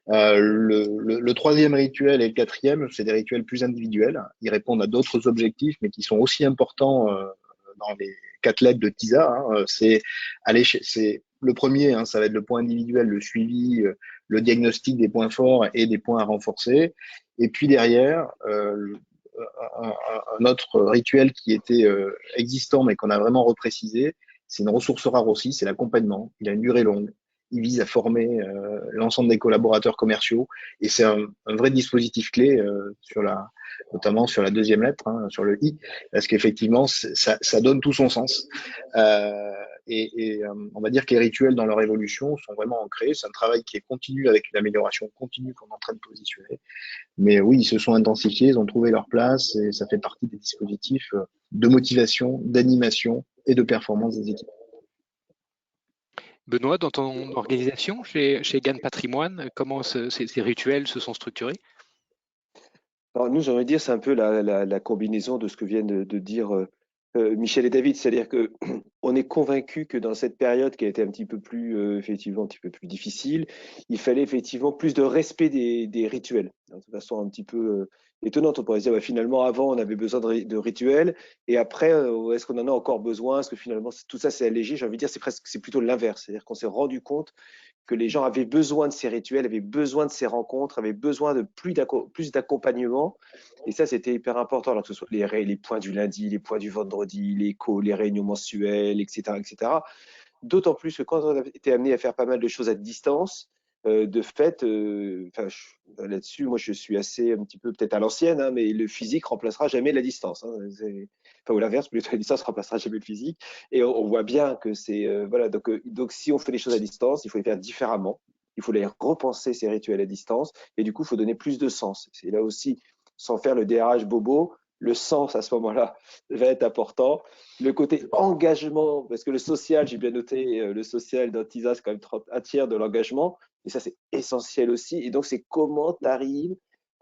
Le troisième rituel et le quatrième, c'est des rituels plus individuels. Ils répondent à d'autres objectifs, mais qui sont aussi importants dans les 4 lettres de TISA. C'est le premier, ça va être le point individuel, le suivi, le diagnostic des points forts et des points à renforcer. Et puis derrière, un autre rituel qui était existant, mais qu'on a vraiment reprécisé, c'est une ressource rare aussi, c'est l'accompagnement. Il a une durée longue. Il vise à former l'ensemble des collaborateurs commerciaux et c'est un vrai dispositif clé notamment sur la deuxième lettre, sur le I, parce qu'effectivement ça donne tout son sens. On va dire que les rituels dans leur évolution sont vraiment ancrés. C'est un travail qui est continu avec une amélioration continue qu'on est en train de positionner. Mais oui, ils se sont intensifiés, ils ont trouvé leur place et ça fait partie des dispositifs de motivation, d'animation et de performance des équipes. Benoît, dans ton organisation, chez GAN Patrimoine, comment ces rituels se sont structurés? Alors nous, j'aimerais dire, c'est un peu la combinaison de ce que viennent de dire Michel et David, c'est-à-dire que on est convaincu que dans cette période qui a été un petit peu plus, effectivement, un petit peu plus difficile, il fallait effectivement plus de respect des rituels. De façon un petit peu étonnante, on pourrait se dire, finalement, avant, on avait besoin de rituels, et après, est-ce qu'on en a encore besoin? Parce que finalement, tout ça, c'est allégé. J'ai envie de dire, c'est plutôt l'inverse. C'est-à-dire qu'on s'est rendu compte que les gens avaient besoin de ces rituels, avaient besoin de ces rencontres, avaient besoin de plus d'accompagnement. Et ça, c'était hyper important, alors que ce soit les points du lundi, les points du vendredi, les calls, les réunions mensuelles, etc., etc. D'autant plus que quand on a été amené à faire pas mal de choses à distance, de fait, là-dessus, moi, je suis assez un petit peu peut-être à l'ancienne, mais le physique remplacera jamais la distance. Ou l'inverse, plutôt la distance remplacera jamais le physique. Et on voit bien que c'est voilà. Donc, si on fait les choses à distance, il faut les faire différemment. Il faut les repenser ces rituels à distance. Et du coup, il faut donner plus de sens. C'est là aussi, sans faire le DRH bobo, le sens à ce moment-là va être important. Le côté engagement, parce que le social, j'ai bien noté, le social dans TISA, c'est quand même un tiers de l'engagement. Et ça, c'est essentiel aussi. Et donc, c'est comment tu arrives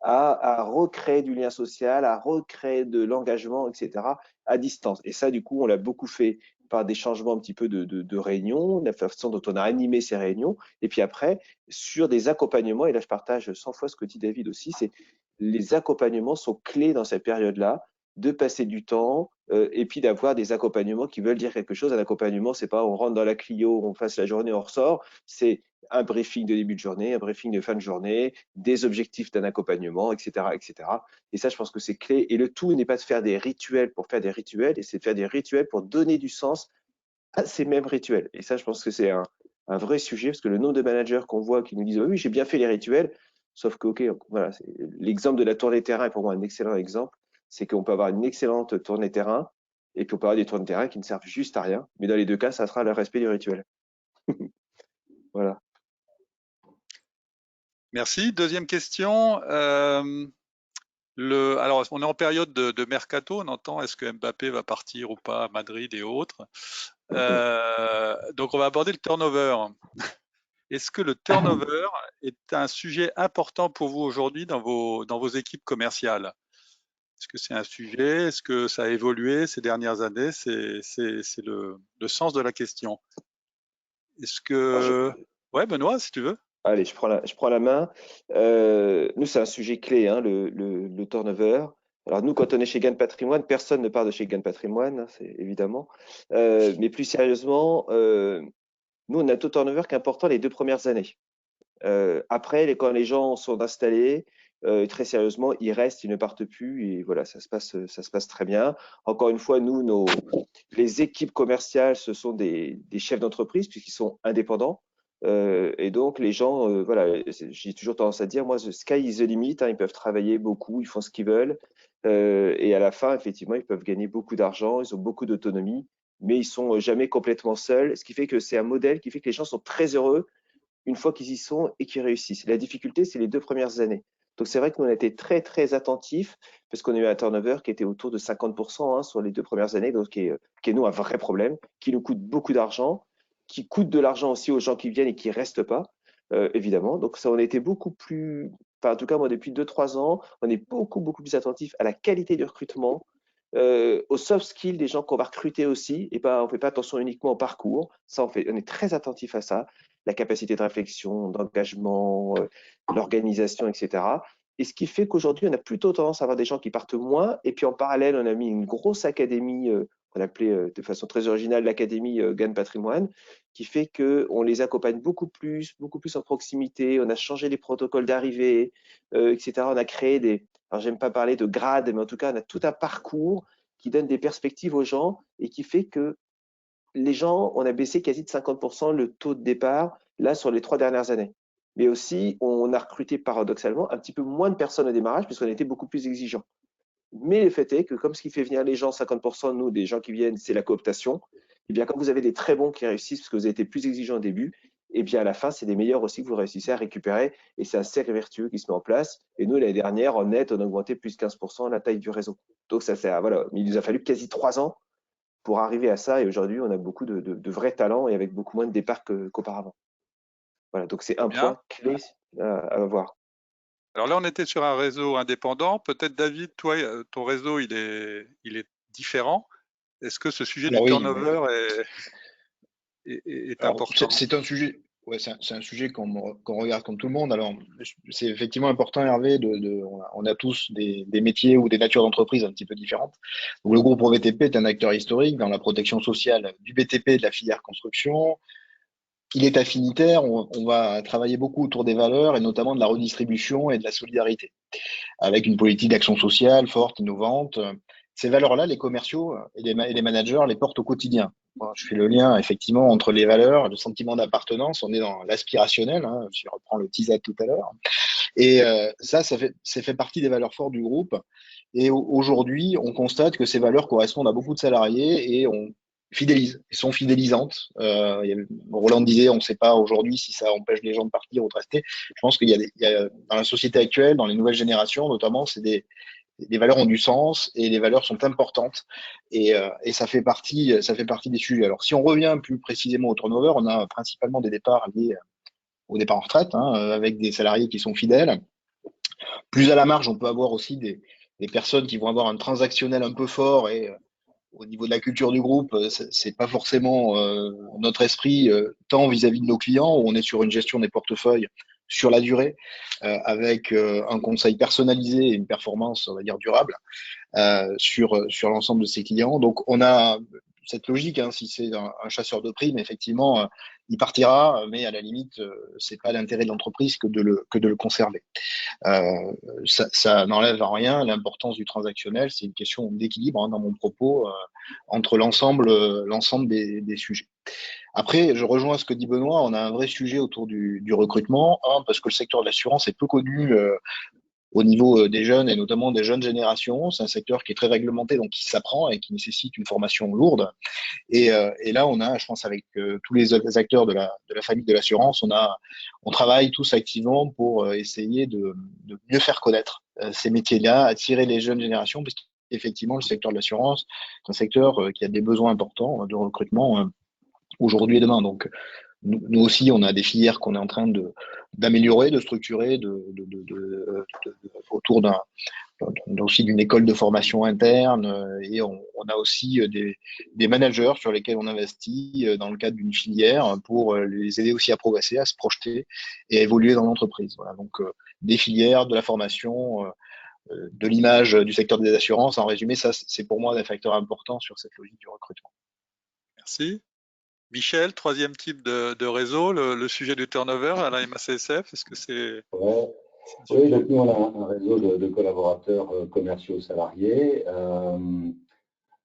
à recréer du lien social, à recréer de l'engagement, etc., à distance. Et ça, du coup, on l'a beaucoup fait par des changements un petit peu de réunions, la façon dont on a animé ces réunions. Et puis après, sur des accompagnements, et là, je partage 100 fois ce que dit David aussi, c'est les accompagnements sont clés dans cette période-là, de passer du temps et puis d'avoir des accompagnements qui veulent dire quelque chose. Un accompagnement, c'est pas on rentre dans la Clio, on passe la journée, on ressort. C'est un briefing de début de journée, un briefing de fin de journée, des objectifs d'un accompagnement, etc., etc. Et ça, je pense que c'est clé. Et le tout n'est pas de faire des rituels pour faire des rituels, et c'est de faire des rituels pour donner du sens à ces mêmes rituels. Et ça, je pense que c'est un vrai sujet, parce que le nombre de managers qu'on voit qui nous disent oui, j'ai bien fait les rituels, sauf que, ok, voilà, l'exemple de la tournée terrain est pour moi un excellent exemple. C'est qu'on peut avoir une excellente tournée terrain, et puis on peut avoir des tournées terrain qui ne servent juste à rien. Mais dans les deux cas, ça sera le respect du rituel. Voilà. Merci. Deuxième question. Alors, on est en période de mercato, on entend est-ce que Mbappé va partir ou pas à Madrid et autres. Donc, on va aborder le turnover. Est-ce que le turnover est un sujet important pour vous aujourd'hui dans vos équipes commerciales? Est-ce que c'est un sujet? Est-ce que ça a évolué ces dernières années? C'est le sens de la question. Est-ce que... Ouais, Benoît, si tu veux. Allez, je prends la main. Nous, c'est un sujet clé, hein, le turnover. Alors nous, quand on est chez Gain Patrimoine, personne ne part de chez Gain Patrimoine, hein, c'est évidemment. Mais plus sérieusement, nous, on a un taux de turnover qui est important les 2 premières années. Après, quand les gens sont installés, très sérieusement, ils restent, ils ne partent plus, et voilà, ça se passe très bien. Encore une fois, nous, les équipes commerciales, ce sont des chefs d'entreprise puisqu'ils sont indépendants. Et donc, les gens, voilà, j'ai toujours tendance à dire, moi, the sky is the limit, hein, ils peuvent travailler beaucoup, ils font ce qu'ils veulent. Et à la fin, effectivement, ils peuvent gagner beaucoup d'argent, ils ont beaucoup d'autonomie, mais ils sont jamais complètement seuls. Ce qui fait que c'est un modèle qui fait que les gens sont très heureux une fois qu'ils y sont et qu'ils réussissent. La difficulté, c'est les 2 premières années. Donc, c'est vrai que nous, on a été très, très attentifs parce qu'on a eu un turnover qui était autour de 50% hein, sur les 2 premières années, donc qui est, nous, un vrai problème, qui nous coûte beaucoup d'argent, qui coûte de l'argent aussi aux gens qui viennent et qui restent pas, évidemment. Donc, ça, on a été beaucoup plus, enfin, en tout cas, moi, depuis 2-3 ans, on est beaucoup, beaucoup plus attentif à la qualité du recrutement, aux soft skills des gens qu'on va recruter aussi, et pas, on ne fait pas attention uniquement au parcours. Ça, on est très attentif à ça, la capacité de réflexion, d'engagement, l'organisation, etc. Et ce qui fait qu'aujourd'hui, on a plutôt tendance à avoir des gens qui partent moins. Et puis en parallèle, on a mis une grosse académie, qu'on appelait de façon très originale l'académie Gain Patrimoine, qui fait qu'on les accompagne beaucoup plus en proximité. On a changé les protocoles d'arrivée, etc. On a créé alors j'aime pas parler de grades, mais en tout cas, on a tout un parcours qui donne des perspectives aux gens et qui fait que les gens, on a baissé quasi de 50% le taux de départ, là, sur les 3 dernières années. Mais aussi, on a recruté paradoxalement un petit peu moins de personnes au démarrage, puisqu'on a été beaucoup plus exigeants. Mais le fait est que, comme ce qui fait venir les gens, 50% de nous, des gens qui viennent, c'est la cooptation, et bien quand vous avez des très bons qui réussissent, parce que vous avez été plus exigeants au début, et bien à la fin, c'est des meilleurs aussi que vous réussissez à récupérer, et c'est un cercle vertueux qui se met en place. Et nous, l'année dernière, en net, on a augmenté plus 15% la taille du réseau. Donc ça, voilà. Mais il nous a fallu quasi 3 ans pour arriver à ça. Et aujourd'hui, on a beaucoup de vrais talents et avec beaucoup moins de départs qu'auparavant. Voilà, donc c'est un Bien. point clé à voir. Alors là, on était sur un réseau indépendant. Peut-être, David, toi, ton réseau, il est différent. Est-ce que ce sujet du Alors oui, turnover est alors important? c'est un sujet, ouais, c'est un sujet qu'on regarde comme tout le monde. Alors c'est effectivement important, Hervé, on a tous des métiers ou des natures d'entreprise un petit peu différentes. Donc, le groupe ProBTP est un acteur historique dans la protection sociale du BTP et de la filière construction. Il est affinitaire, on va travailler beaucoup autour des valeurs et notamment de la redistribution et de la solidarité, avec une politique d'action sociale forte, innovante. Ces valeurs-là, les commerciaux et les managers les portent au quotidien. Moi, je fais le lien effectivement entre les valeurs, le sentiment d'appartenance. On est dans l'aspirationnel, hein, je reprends le teaser tout à l'heure. Et ça fait partie des valeurs fortes du groupe. Et aujourd'hui, on constate que ces valeurs correspondent à beaucoup de salariés et on fidélise, sont fidélisantes. Roland disait, on ne sait pas aujourd'hui si ça empêche les gens de partir ou de rester. Je pense qu'il y a dans la société actuelle, dans les nouvelles générations notamment, les valeurs ont du sens et les valeurs sont importantes et ça fait partie des sujets. Alors si on revient plus précisément au turnover, on a principalement des départs liés au départ en retraite, hein, avec des salariés qui sont fidèles. Plus à la marge, on peut avoir aussi des personnes qui vont avoir un transactionnel un peu fort et au niveau de la culture du groupe, c'est pas forcément notre esprit tant vis-à-vis de nos clients où on est sur une gestion des portefeuilles sur la durée, avec un conseil personnalisé et une performance, on va dire, durable sur l'ensemble de ses clients. Donc, on a cette logique, hein, si c'est un chasseur de primes, effectivement, il partira, mais à la limite, c'est pas l'intérêt de l'entreprise que de le conserver. Ça n'enlève à rien l'importance du transactionnel. C'est une question d'équilibre, hein, dans mon propos, entre l'ensemble des sujets. Après, je rejoins ce que dit Benoît, on a un vrai sujet autour du recrutement, parce que le secteur de l'assurance est peu connu au niveau des jeunes et notamment des jeunes générations. C'est un secteur qui est très réglementé, donc qui s'apprend et qui nécessite une formation lourde. Et là, on a, je pense, avec tous les acteurs de la famille de l'assurance, on travaille tous activement pour essayer de mieux faire connaître ces métiers-là, attirer les jeunes générations, parce qu'effectivement, le secteur de l'assurance, c'est un secteur qui a des besoins importants de recrutement aujourd'hui et demain. Donc, nous aussi, on a des filières qu'on est en train d'améliorer, de structurer, autour aussi d'une école de formation interne, et on a aussi des managers sur lesquels on investit dans le cadre d'une filière pour les aider aussi à progresser, à se projeter et à évoluer dans l'entreprise. Voilà, donc des filières, de la formation, de l'image du secteur des assurances. En résumé, ça, c'est pour moi un facteur important sur cette logique du recrutement. Merci. Michel, troisième type de réseau, le sujet du turnover à la MACSF, est-ce que c'est... Ouais. Oui, donc nous, on a un réseau de collaborateurs commerciaux salariés.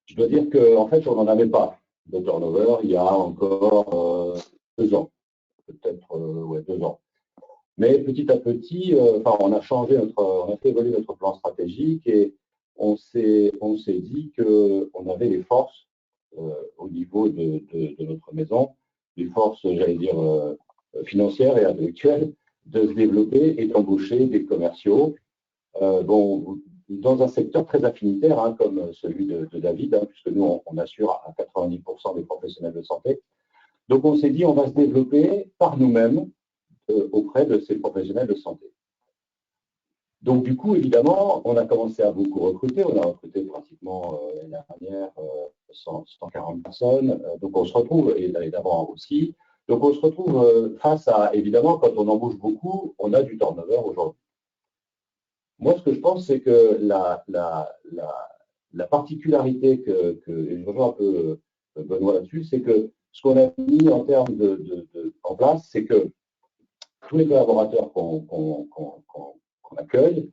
Je dois dire qu'en fait, on n'en avait pas de turnover il y a encore 2 ans, peut-être 2 ans. Mais petit à petit, on a fait évoluer notre plan stratégique et on s'est dit qu'on avait les forces au niveau de notre maison, les forces, j'allais dire, financières et intellectuelles, de se développer et d'embaucher des commerciaux dans un secteur très affinitaire, hein, comme celui de David, hein, puisque nous, on assure à 90% des professionnels de santé. Donc, on s'est dit, on va se développer par nous-mêmes auprès de ces professionnels de santé. Donc, du coup, évidemment, on a commencé à beaucoup recruter. On a recruté pratiquement l'année dernière 140 personnes. Donc, on se retrouve, et l'année d'avant aussi, donc on se retrouve face à, évidemment, quand on embauche beaucoup, on a du turnover aujourd'hui. Moi, ce que je pense, c'est que la particularité et je rejoins un peu Benoît là-dessus, c'est que ce qu'on a mis en termes en place, c'est que tous les collaborateurs qu'on accueille,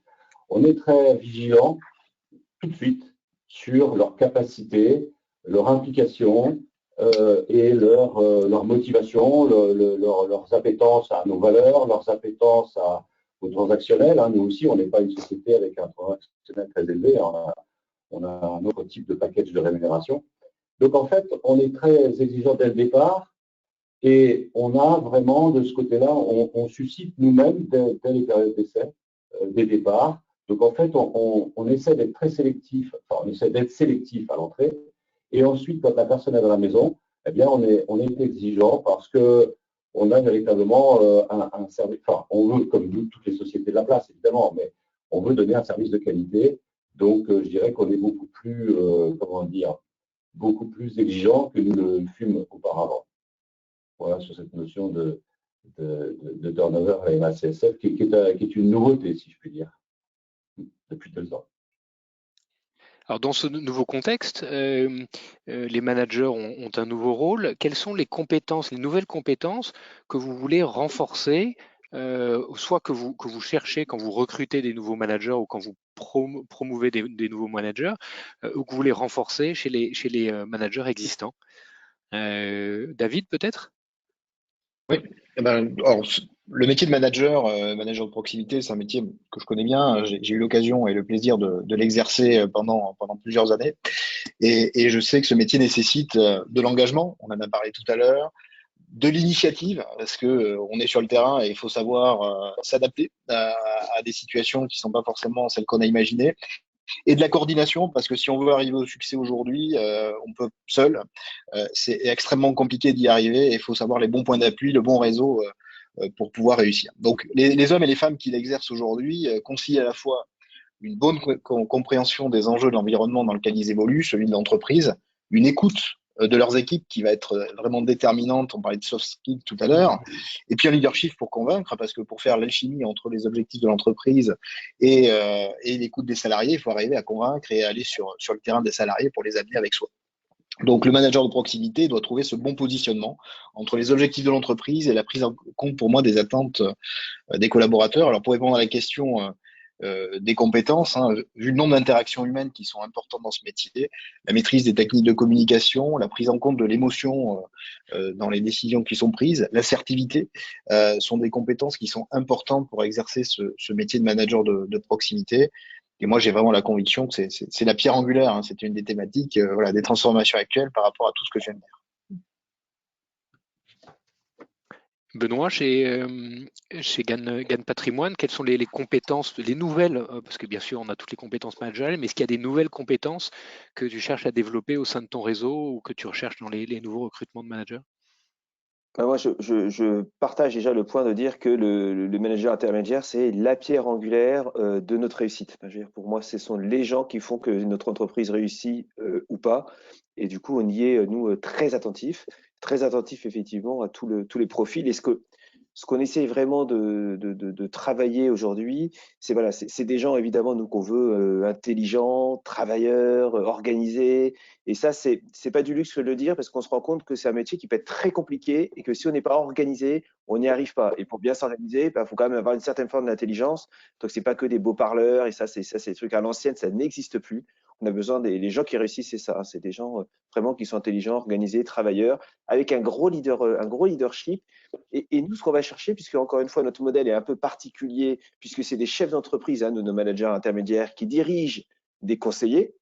on est très vigilant tout de suite sur leur capacité, leur implication et leur motivation, leurs appétences à nos valeurs, leurs appétences au transactionnel. Hein. Nous aussi, on n'est pas une société avec un transactionnel très élevé. On a un autre type de package de rémunération. Donc, en fait, on est très exigeant dès le départ et on a vraiment, de ce côté-là, on suscite nous-mêmes, dès les périodes d'essai, des départs. Donc, en fait, on essaie d'être très sélectif, on essaie d'être sélectif à l'entrée. Et ensuite, quand la personne est dans la maison, eh bien, on est exigeant parce qu'on a véritablement un service. Enfin, on veut, comme toutes les sociétés de la place, évidemment, mais on veut donner un service de qualité. Donc, je dirais qu'on est beaucoup plus, beaucoup plus exigeant que nous le fûmes auparavant. Voilà, sur cette notion de turnover à la MACSF, qui est une nouveauté, si je puis dire, depuis 2 ans. Alors dans ce nouveau contexte, les managers ont un nouveau rôle. Quelles sont les compétences, les nouvelles compétences que vous voulez renforcer, soit que vous cherchez quand vous recrutez des nouveaux managers ou quand vous promouvez des nouveaux managers, ou que vous voulez renforcer chez les managers existants? David, peut-être? Oui, alors, le métier de manager, manager de proximité, c'est un métier que je connais bien. J'ai eu l'occasion et le plaisir de l'exercer pendant plusieurs années. Et je sais que ce métier nécessite de l'engagement, on en a parlé tout à l'heure, de l'initiative, parce que on est sur le terrain et il faut savoir s'adapter à des situations qui sont pas forcément celles qu'on a imaginées, et de la coordination, parce que si on veut arriver au succès aujourd'hui, on peut seul. C'est extrêmement compliqué d'y arriver et il faut savoir les bons points d'appui, le bon réseau pour pouvoir réussir. Donc les hommes et les femmes qui l'exercent aujourd'hui concilient à la fois une bonne compréhension des enjeux de l'environnement dans lequel ils évoluent, celui de l'entreprise, une écoute de leurs équipes qui va être vraiment déterminante. On parlait de soft skills tout à l'heure. Et puis un leadership pour convaincre, parce que pour faire l'alchimie entre les objectifs de l'entreprise et l'écoute des salariés, il faut arriver à convaincre et aller sur le terrain des salariés pour les amener avec soi. Donc, le manager de proximité doit trouver ce bon positionnement entre les objectifs de l'entreprise et la prise en compte, pour moi, des attentes des collaborateurs. Alors, pour répondre à la question des compétences, hein, vu le nombre d'interactions humaines qui sont importantes dans ce métier, la maîtrise des techniques de communication, la prise en compte de l'émotion dans les décisions qui sont prises, l'assertivité sont des compétences qui sont importantes pour exercer ce métier de manager de proximité. Et moi, j'ai vraiment la conviction que c'est la pierre angulaire, hein, c'est une des thématiques voilà, des transformations actuelles par rapport à tout ce que je viens de dire. Benoît, chez GAN Patrimoine, quelles sont les compétences, les nouvelles, parce que bien sûr on a toutes les compétences managériales, mais est-ce qu'il y a des nouvelles compétences que tu cherches à développer au sein de ton réseau ou que tu recherches dans les nouveaux recrutements de managers? Moi, je partage déjà le point de dire que le manager intermédiaire, c'est la pierre angulaire de notre réussite. Enfin, je veux dire, pour moi, ce sont les gens qui font que notre entreprise réussit ou pas. Et du coup, on y est, nous, très attentifs effectivement à tous les profils. Et ce qu'on essaie vraiment de travailler aujourd'hui, c'est des gens, évidemment, nous, qu'on veut intelligents, travailleurs, organisés. Et ça, c'est pas du luxe de le dire, parce qu'on se rend compte que c'est un métier qui peut être très compliqué et que si on n'est pas organisé, on n'y arrive pas. Et pour bien s'organiser, il faut quand même avoir une certaine forme d'intelligence. Donc, c'est pas que des beaux parleurs, et ça, c'est des trucs à l'ancienne, ça n'existe plus. On a besoin les gens qui réussissent, c'est ça. C'est des gens vraiment qui sont intelligents, organisés, travailleurs, avec un gros leadership. Et nous, ce qu'on va chercher, puisque encore une fois, notre modèle est un peu particulier, puisque c'est des chefs d'entreprise, hein, nos managers intermédiaires, qui dirigent des conseillers,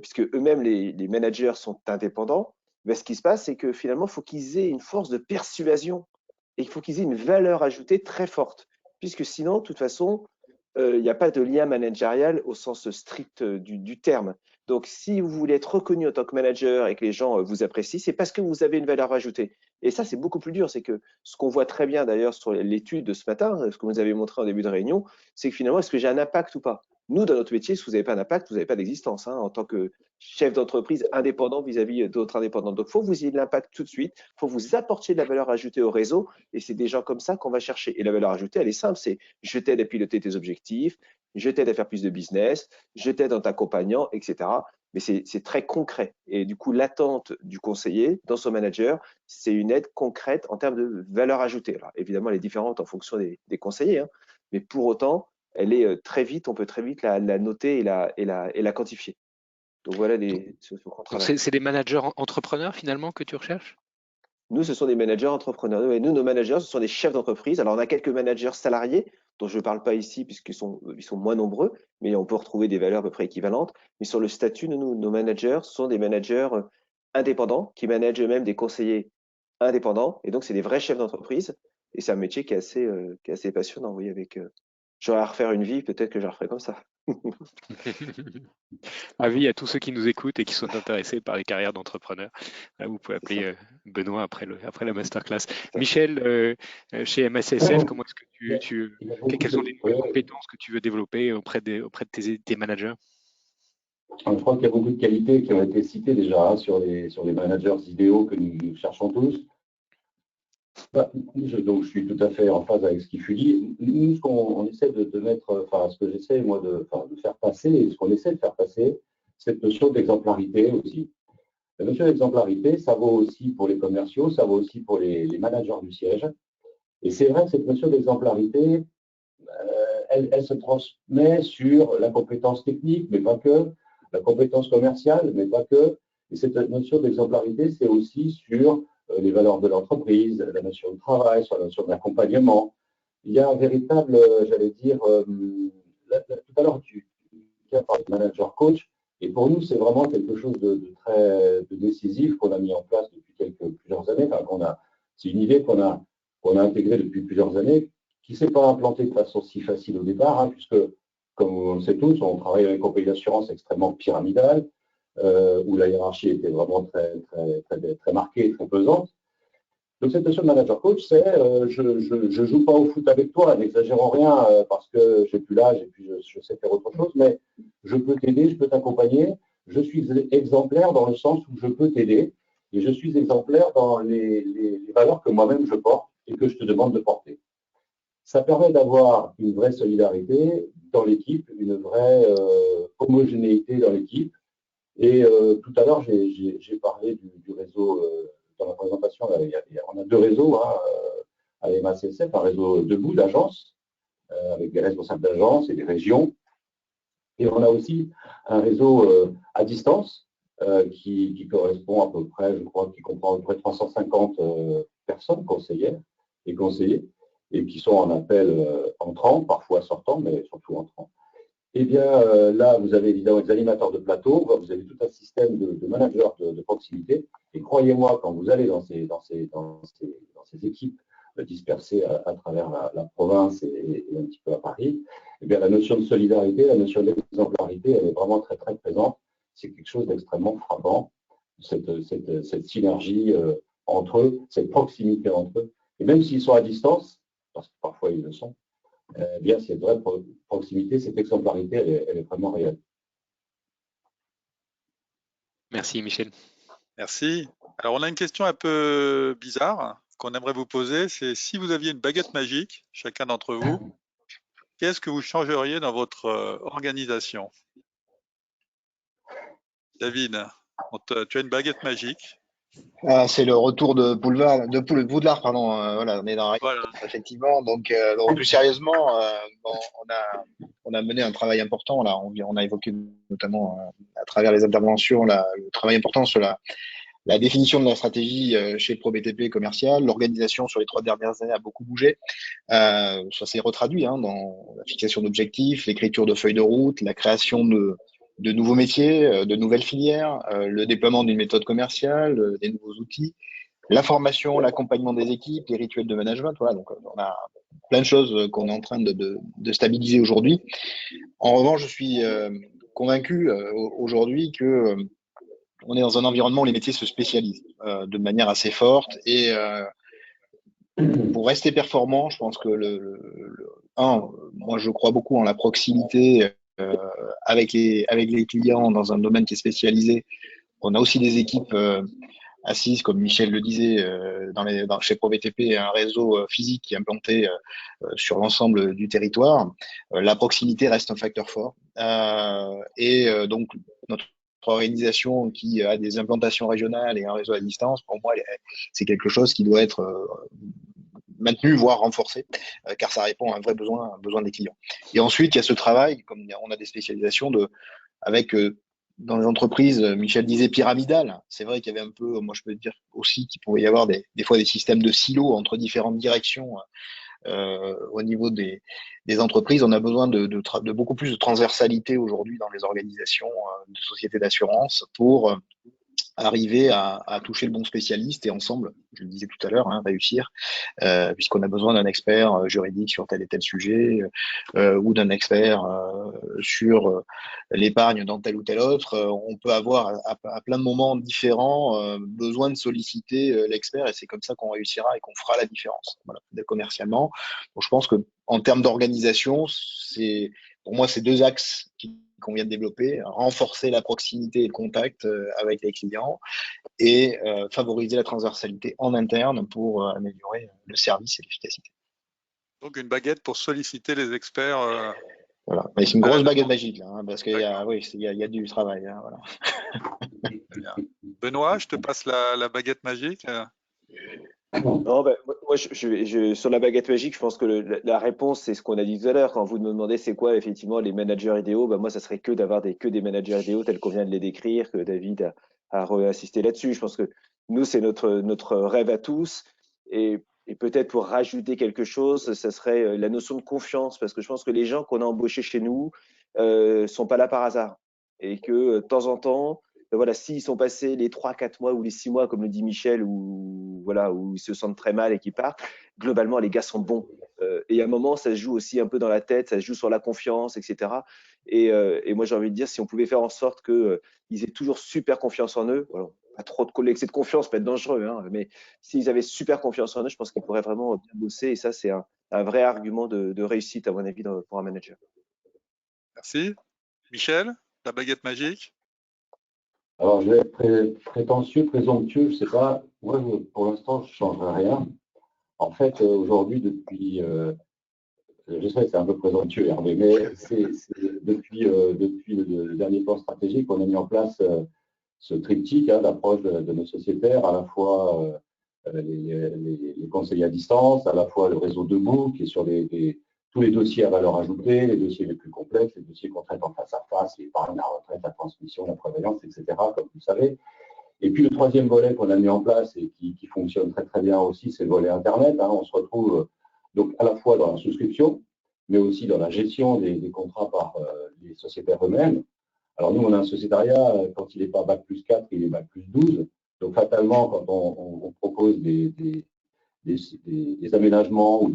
puisque eux-mêmes, les managers sont indépendants. Ben, ce qui se passe, c'est que finalement, il faut qu'ils aient une force de persuasion et il faut qu'ils aient une valeur ajoutée très forte, puisque sinon, de toute façon, il n'y a pas de lien managérial au sens strict du terme. Donc, si vous voulez être reconnu en tant que manager et que les gens vous apprécient, c'est parce que vous avez une valeur ajoutée. Et ça, c'est beaucoup plus dur. C'est que ce qu'on voit très bien d'ailleurs sur l'étude de ce matin, ce que vous avez montré en début de réunion, c'est que finalement, est-ce que j'ai un impact ou pas? Nous, dans notre métier, si vous n'avez pas d'impact, vous n'avez pas d'existence, hein, en tant que chef d'entreprise indépendant vis-à-vis d'autres indépendants. Donc, il faut que vous ayez de l'impact tout de suite, il faut que vous apportiez de la valeur ajoutée au réseau, et c'est des gens comme ça qu'on va chercher. Et la valeur ajoutée, elle est simple, c'est je t'aide à piloter tes objectifs, je t'aide à faire plus de business, je t'aide en t'accompagnant, etc. Mais c'est très concret. Et du coup, l'attente du conseiller dans son manager, c'est une aide concrète en termes de valeur ajoutée. Alors, évidemment, elle est différente en fonction des conseillers, hein, mais pour autant, elle est très vite, on peut très vite la noter et la quantifier. Donc voilà ce qu'on travaille. C'est des managers entrepreneurs finalement que tu recherches? Nous, ce sont des managers entrepreneurs. Et nous, nos managers, ce sont des chefs d'entreprise. Alors, on a quelques managers salariés dont je ne parle pas ici puisqu'ils sont moins nombreux, mais on peut retrouver des valeurs à peu près équivalentes. Mais sur le statut, nos managers sont des managers indépendants qui managent eux-mêmes des conseillers indépendants. Et donc, c'est des vrais chefs d'entreprise. Et c'est un métier qui est assez passionnant. Vous voyez, j'aurais à refaire une vie, peut-être que je la referais comme ça. Avis à tous ceux qui nous écoutent et qui sont intéressés par les carrières d'entrepreneurs. Vous pouvez appeler Benoît après la masterclass. Michel, chez MSSF, comment est-ce que quelles sont les nouvelles compétences que tu veux développer auprès de tes managers? Je crois qu'il y a beaucoup de qualités qui ont été citées déjà, hein, sur les managers idéaux que nous cherchons tous. Donc, je suis tout à fait en phase avec ce qui fut dit. Nous, ce qu'on essaie de mettre, ce que j'essaie, moi, de faire passer, et ce qu'on essaie de faire passer, cette notion d'exemplarité aussi. La notion d'exemplarité, ça vaut aussi pour les commerciaux, ça vaut aussi pour les managers du siège. Et c'est vrai que cette notion d'exemplarité, elle se transmet sur la compétence technique, mais pas que, la compétence commerciale, mais pas que. Et cette notion d'exemplarité, c'est aussi sur les valeurs de l'entreprise, la notion de travail, sur la notion d'accompagnement. Il y a un véritable, j'allais dire, tout à l'heure, tu as parlé de manager coach, et pour nous, c'est vraiment quelque chose de très décisif qu'on a mis en place depuis plusieurs années. C'est une idée qu'on a intégrée depuis plusieurs années, qui ne s'est pas implantée de façon si facile au départ, hein, puisque, comme on le sait tous, on travaille avec une compagnie d'assurance extrêmement pyramidale, où la hiérarchie était vraiment très marquée, très pesante. Donc, cette notion de manager coach, c'est je ne joue pas au foot avec toi, n'exagérons rien, parce que j'ai plus l'âge et puis je sais faire autre chose, mais je peux t'aider, je peux t'accompagner, je suis exemplaire dans le sens où je peux t'aider. Et je suis exemplaire dans les valeurs que moi-même je porte et que je te demande de porter. Ça permet d'avoir une vraie solidarité dans l'équipe, une vraie homogénéité dans l'équipe. Et tout à l'heure, j'ai parlé du réseau dans la présentation. On a deux réseaux à l'MACSF, un réseau debout d'agences, avec des responsables d'agences et des régions. Et on a aussi un réseau à distance qui correspond à peu près, je crois, qui comprend à peu près 350 personnes conseillères et conseillers, et qui sont en appel entrant, parfois sortant, mais surtout entrant. Eh bien, là, vous avez évidemment des animateurs de plateau, vous avez tout un système de managers de proximité. Et croyez-moi, quand vous allez dans ces équipes dispersées à travers la province et un petit peu à Paris, eh bien, la notion de solidarité, la notion d'exemplarité, elle est vraiment très, très présente. C'est quelque chose d'extrêmement frappant, cette synergie entre eux, cette proximité entre eux. Et même s'ils sont à distance, parce que parfois ils le sont, bien, cette vraie proximité, cette exemplarité, elle est vraiment réelle. Merci, Michel. Merci. Alors, on a une question un peu bizarre qu'on aimerait vous poser. C'est si vous aviez une baguette magique, chacun d'entre vous, qu'est-ce que vous changeriez dans votre organisation? David, tu as une baguette magique. Ah, c'est le retour de Poudlard, pardon. Voilà, on est dans Voilà. effectivement. Donc, plus sérieusement, bon, on a mené un travail important là. On a évoqué notamment à travers les interventions le travail important sur la définition de la stratégie chez le ProBTP commercial. L'organisation sur les 3 dernières années a beaucoup bougé. Ça s'est retraduit dans la fixation d'objectifs, l'écriture de feuilles de route, la création de nouveaux métiers, de nouvelles filières, le déploiement d'une méthode commerciale, des nouveaux outils, la formation, l'accompagnement des équipes, les rituels de management. Voilà, donc on a plein de choses qu'on est en train de stabiliser aujourd'hui. En revanche, je suis convaincu aujourd'hui que on est dans un environnement où les métiers se spécialisent de manière assez forte et pour rester performant, je pense que moi je crois beaucoup en la proximité avec les clients dans un domaine qui est spécialisé. On a aussi des équipes assises, comme Michel le disait, chez ProBTP, un réseau physique qui est implanté sur l'ensemble du territoire. La proximité reste un facteur fort. Donc, notre organisation qui a des implantations régionales et un réseau à distance, pour moi, c'est quelque chose qui doit être maintenu, voire renforcé, car ça répond à un vrai besoin, des clients. Et ensuite, il y a ce travail, comme on a des spécialisations avec dans les entreprises, Michel disait pyramidal. C'est vrai qu'il y avait un peu, moi je peux dire aussi qu'il pouvait y avoir des fois des systèmes de silos entre différentes directions au niveau des entreprises. On a besoin de beaucoup plus de transversalité aujourd'hui dans les organisations de sociétés d'assurance pour arriver à toucher le bon spécialiste et ensemble, je le disais tout à l'heure, réussir, puisqu'on a besoin d'un expert juridique sur tel et tel sujet ou d'un expert sur l'épargne dans tel ou tel autre. On peut avoir à plein de moments différents besoin de solliciter l'expert et c'est comme ça qu'on réussira et qu'on fera la différence. Voilà, commercialement. Donc, je pense que en termes d'organisation, pour moi, c'est 2 axes qu'on vient de développer, renforcer la proximité et le contact avec les clients et favoriser la transversalité en interne pour améliorer le service et l'efficacité. Donc, une baguette pour solliciter les experts. Voilà. Mais c'est une grosse baguette magique, là, parce qu'il y a du travail. Voilà. Benoît, je te passe la baguette magique. Non, moi, sur la baguette magique, je pense que la réponse, c'est ce qu'on a dit tout à l'heure. Quand vous me demandez c'est quoi effectivement les managers idéaux, moi, ça serait que d'avoir que des managers idéaux tels qu'on vient de les décrire, que David a réinsisté là-dessus. Je pense que nous, c'est notre rêve à tous. Et peut-être pour rajouter quelque chose, ça serait la notion de confiance, parce que je pense que les gens qu'on a embauchés chez nous sont pas là par hasard. Et que de temps en temps, voilà, s'ils sont passés les 3-4 mois ou les 6 mois, comme le dit Michel, où ils se sentent très mal et qu'ils partent, globalement, les gars sont bons. Et à un moment, ça se joue aussi un peu dans la tête, ça se joue sur la confiance, etc. Et moi, j'ai envie de dire, si on pouvait faire en sorte qu'ils aient toujours super confiance en eux, voilà, pas trop de l'excès de confiance peut être dangereux, mais s'ils avaient super confiance en eux, je pense qu'ils pourraient vraiment bien bosser. Et ça, c'est un vrai argument de réussite, à mon avis, pour un manager. Merci. Michel, la baguette magique. Alors, je vais être prétentieux, présomptueux, je sais pas. Moi, pour l'instant, je ne changerai rien. En fait, aujourd'hui, depuis, je sais que c'est un peu présomptueux, Hervé, mais depuis le dernier plan stratégique, on a mis en place ce triptyque d'approche de nos sociétaires, à la fois les conseillers à distance, à la fois le réseau debout, qui est sur tous les dossiers à valeur ajoutée, les dossiers les plus complexes, les dossiers qu'on traite en face à face, l'épargne, la retraite, la transmission, la prévoyance, etc., comme vous le savez. Et puis le troisième volet qu'on a mis en place et qui fonctionne très très bien aussi, c'est le volet Internet. On se retrouve donc à la fois dans la souscription, mais aussi dans la gestion des contrats par les sociétaires eux-mêmes. Alors nous, on a un sociétariat, quand il n'est pas Bac plus 4, il est Bac plus 12. Donc fatalement, quand on propose des aménagements ou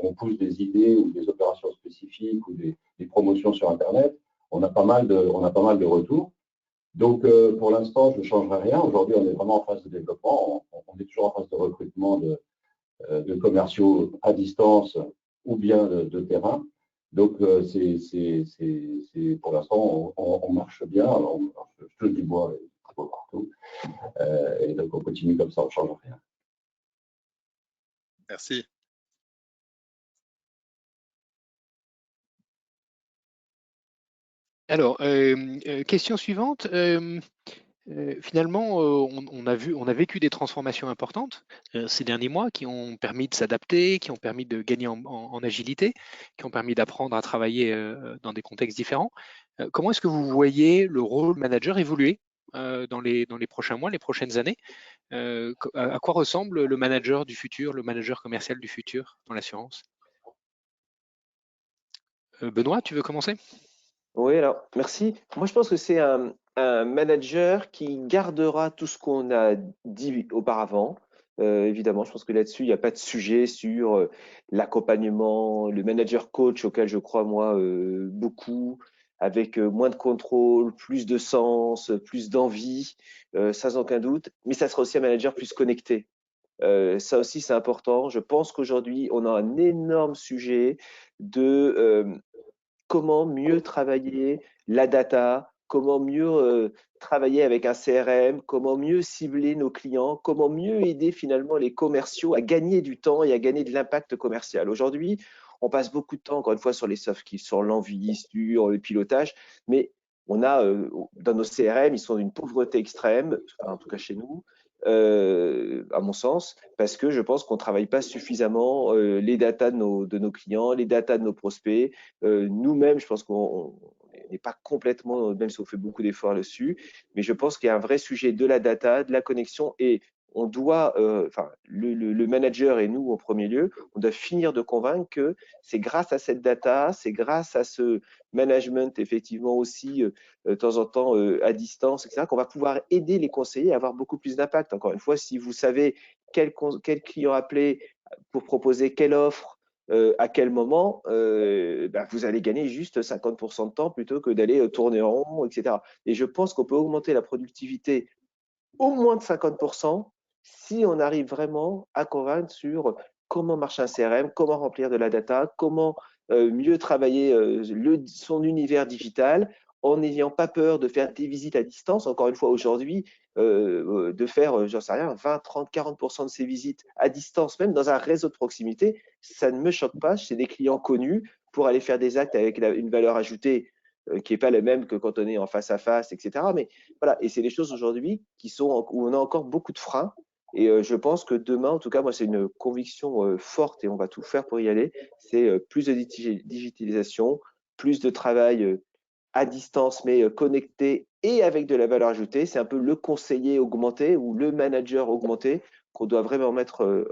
on pousse des idées ou des opérations spécifiques ou des promotions sur Internet, on a pas mal de retours. Donc, pour l'instant, je ne changerai rien. Aujourd'hui, on est vraiment en phase de développement. On est toujours en phase de recrutement de commerciaux à distance ou bien de terrain. Donc, pour l'instant, on marche bien. Je touche du bois partout. Et donc, on continue comme ça, on ne change rien. Merci. Alors, question suivante. Finalement, on a vécu des transformations importantes ces derniers mois qui ont permis de s'adapter, qui ont permis de gagner en agilité, qui ont permis d'apprendre à travailler dans des contextes différents. Comment est-ce que vous voyez le rôle manager évoluer dans les prochains mois, les prochaines années? À quoi ressemble le manager du futur, le manager commercial du futur dans l'assurance? Benoît, tu veux commencer? Oui, alors, merci. Moi, je pense que c'est un manager qui gardera tout ce qu'on a dit auparavant. Évidemment, je pense que là-dessus, il n'y a pas de sujet sur l'accompagnement, le manager coach auquel je crois, moi, beaucoup, avec moins de contrôle, plus de sens, plus d'envie, sans aucun doute. Mais ça sera aussi un manager plus connecté. Ça aussi, c'est important. Je pense qu'aujourd'hui, on a un énorme sujet de comment mieux travailler la data, comment mieux travailler avec un CRM, comment mieux cibler nos clients, comment mieux aider finalement les commerciaux à gagner du temps et à gagner de l'impact commercial. Aujourd'hui, on passe beaucoup de temps, encore une fois, sur les soft skills, sur l'envie, sur le pilotage, mais on a dans nos CRM, ils sont d'une pauvreté extrême, en tout cas chez nous, à mon sens, parce que je pense qu'on ne travaille pas suffisamment les datas de nos clients, les datas de nos prospects. Nous-mêmes, je pense qu'on n'est pas complètement, même si on fait beaucoup d'efforts dessus, mais je pense qu'il y a un vrai sujet de la data, de la connexion, et on doit, enfin, le manager et nous en premier lieu, on doit finir de convaincre que c'est grâce à cette data, c'est grâce à ce management effectivement aussi de temps en temps à distance, etc., qu'on va pouvoir aider les conseillers à avoir beaucoup plus d'impact. Encore une fois, si vous savez quel client appeler pour proposer quelle offre, à quel moment, vous allez gagner juste 50% de temps plutôt que d'aller tourner en rond, etc. Et je pense qu'on peut augmenter la productivité au moins de 50% si on arrive vraiment à convaincre sur comment marche un CRM, comment remplir de la data, comment mieux travailler son univers digital en n'ayant pas peur de faire des visites à distance. Encore une fois, aujourd'hui, de faire, j'en sais rien, 20, 30, 40% de ces visites à distance, même dans un réseau de proximité, ça ne me choque pas. C'est des clients connus pour aller faire des actes avec une valeur ajoutée qui n'est pas la même que quand on est en face à face, etc. Mais voilà, et c'est des choses aujourd'hui où on a encore beaucoup de freins. Et je pense que demain, en tout cas, moi, c'est une conviction forte et on va tout faire pour y aller. C'est plus de digitalisation, plus de travail à distance, mais connecté et avec de la valeur ajoutée. C'est un peu le conseiller augmenté ou le manager augmenté qu'on doit vraiment mettre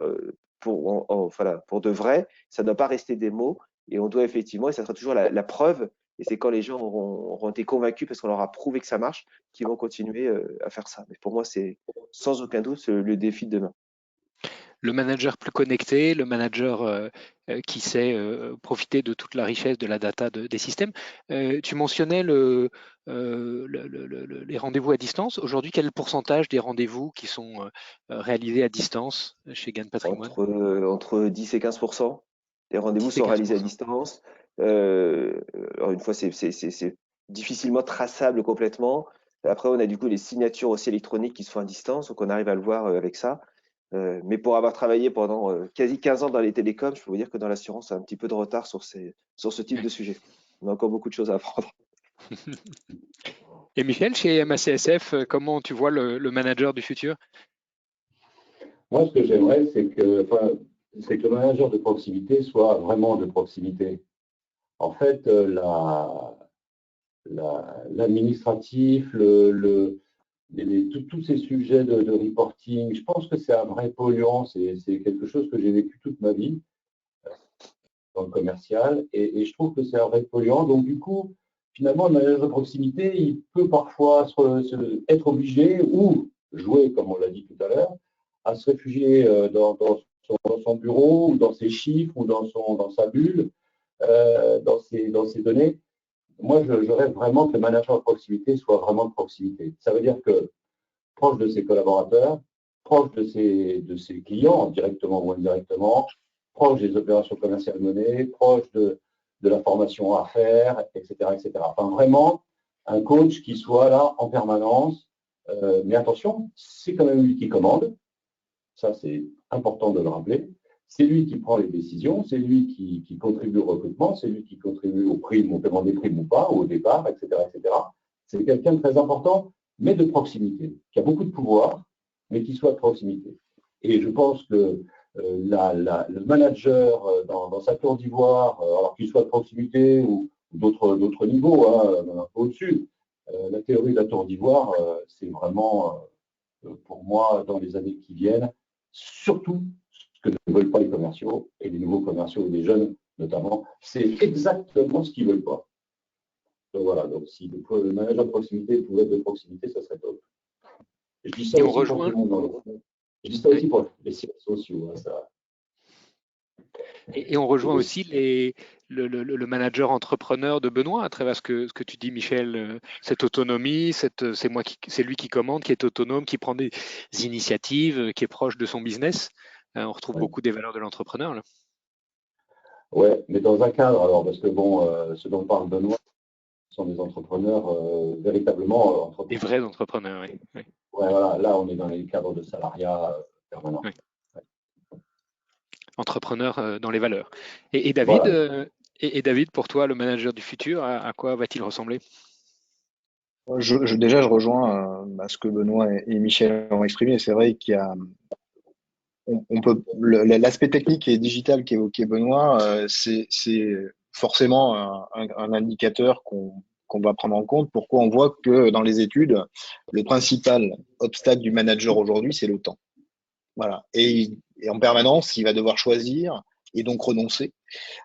pour de vrai. Ça ne doit pas rester des mots et on doit effectivement, et ça sera toujours la preuve, et c'est quand les gens auront été convaincus parce qu'on leur a prouvé que ça marche, qu'ils vont continuer à faire ça. Mais pour moi, c'est sans aucun doute le défi de demain. Le manager plus connecté, le manager qui sait profiter de toute la richesse de la data des systèmes. Tu mentionnais les rendez-vous à distance. Aujourd'hui, quel est le pourcentage des rendez-vous qui sont réalisés à distance chez Gain Patrimoine? Entre 10 et 15%. Les rendez-vous 10 et sont réalisés à 15%. distance. Alors une fois, c'est difficilement traçable complètement. Après, on a du coup les signatures aussi électroniques qui se font à distance, donc on arrive à le voir avec ça. Mais pour avoir travaillé pendant quasi 15 ans dans les télécoms, je peux vous dire que dans l'assurance, c'est un petit peu de retard sur ce type de sujet. On a encore beaucoup de choses à apprendre. Et Michel, chez MACSF, comment tu vois le manager du futur? Moi, ce que j'aimerais, c'est que le manager de proximité soit vraiment de proximité. En fait, l'administratif, tous ces sujets de reporting, je pense que c'est un vrai polluant. C'est quelque chose que j'ai vécu toute ma vie dans le commercial, et je trouve que c'est un vrai polluant. Donc, du coup, finalement, le manager de proximité, il peut parfois être obligé ou jouer, comme on l'a dit tout à l'heure, à se réfugier dans son bureau ou dans ses chiffres ou dans sa bulle, dans ses données. Moi, je rêve vraiment que le manager de proximité soit vraiment de proximité. Ça veut dire que proche de ses collaborateurs, proche de ses clients, directement ou indirectement, proche des opérations commerciales menées, proche de la formation à faire, etc., etc. Enfin, vraiment, un coach qui soit là en permanence. Mais attention, c'est quand même lui qui commande. Ça, c'est important de le rappeler. C'est lui qui prend les décisions, c'est lui qui contribue au recrutement, c'est lui qui contribue aux primes, au paiement des primes ou pas, au départ, etc., etc. C'est quelqu'un de très important, mais de proximité, qui a beaucoup de pouvoir, mais qui soit de proximité. Et je pense que le manager dans sa tour d'ivoire, alors qu'il soit de proximité ou d'autres niveaux, un peu au-dessus, la théorie de la tour d'ivoire, c'est vraiment, pour moi, dans les années qui viennent, surtout ce que ne veulent pas les commerciaux et les nouveaux commerciaux et les jeunes notamment, c'est exactement ce qu'ils ne veulent pas. Donc voilà, donc si le manager de proximité pouvait être de proximité, ça serait top. Et je dis ça Et on aussi pour tout rejoint, le monde dans le fond. Je dis ça aussi pour les sites sociaux. Hein, ça. et on rejoint aussi le manager entrepreneur de Benoît à travers ce que tu dis, Michel, cette autonomie, c'est lui qui commande, qui est autonome, qui prend des initiatives, qui est proche de son business. On retrouve Ouais. beaucoup des valeurs de l'entrepreneur, là. Ouais, mais dans un cadre, alors, parce que bon, ce dont parle Benoît sont des entrepreneurs véritablement Des entrepreneurs. vrais entrepreneurs, oui. Oui. Ouais, voilà, là, on est dans les cadres de salariat permanent. Oui. Entrepreneur dans les valeurs. Et David, Voilà. David, pour toi, le manager du futur, à quoi va-t-il ressembler? Déjà, je rejoins ce que Benoît et Michel ont exprimé. C'est vrai qu'il y a, on peut, l'aspect technique et digital qu'évoquait Benoît, c'est forcément un indicateur qu'on va prendre en compte. Pourquoi on voit que dans les études, le principal obstacle du manager aujourd'hui, c'est le temps. Voilà. Et en permanence, il va devoir choisir et donc renoncer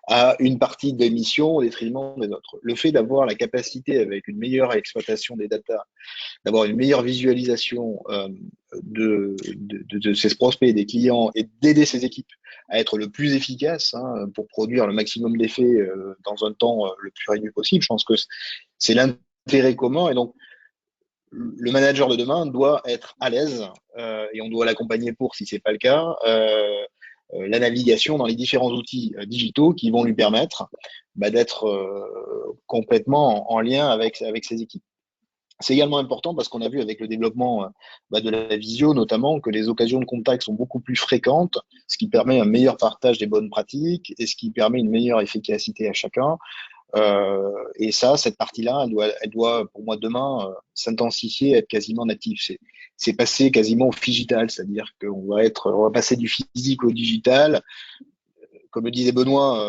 à une partie des missions au détriment des autres. Le fait d'avoir la capacité, avec une meilleure exploitation des data, d'avoir une meilleure visualisation de ses prospects et des clients et d'aider ses équipes à être le plus efficace pour produire le maximum d'effets dans un temps le plus réduit possible, je pense que c'est l'intérêt commun. Et donc, le manager de demain doit être à l'aise et on doit l'accompagner pour, si c'est pas le cas, la navigation dans les différents outils digitaux qui vont lui permettre d'être complètement en lien avec ses équipes. C'est également important parce qu'on a vu avec le développement de la visio notamment que les occasions de contact sont beaucoup plus fréquentes, ce qui permet un meilleur partage des bonnes pratiques et ce qui permet une meilleure efficacité à chacun. Et ça, cette partie-là, elle doit pour moi demain s'intensifier, être quasiment native. C'est passer quasiment au digital, c'est-à-dire on va passer du physique au digital. Comme le disait Benoît,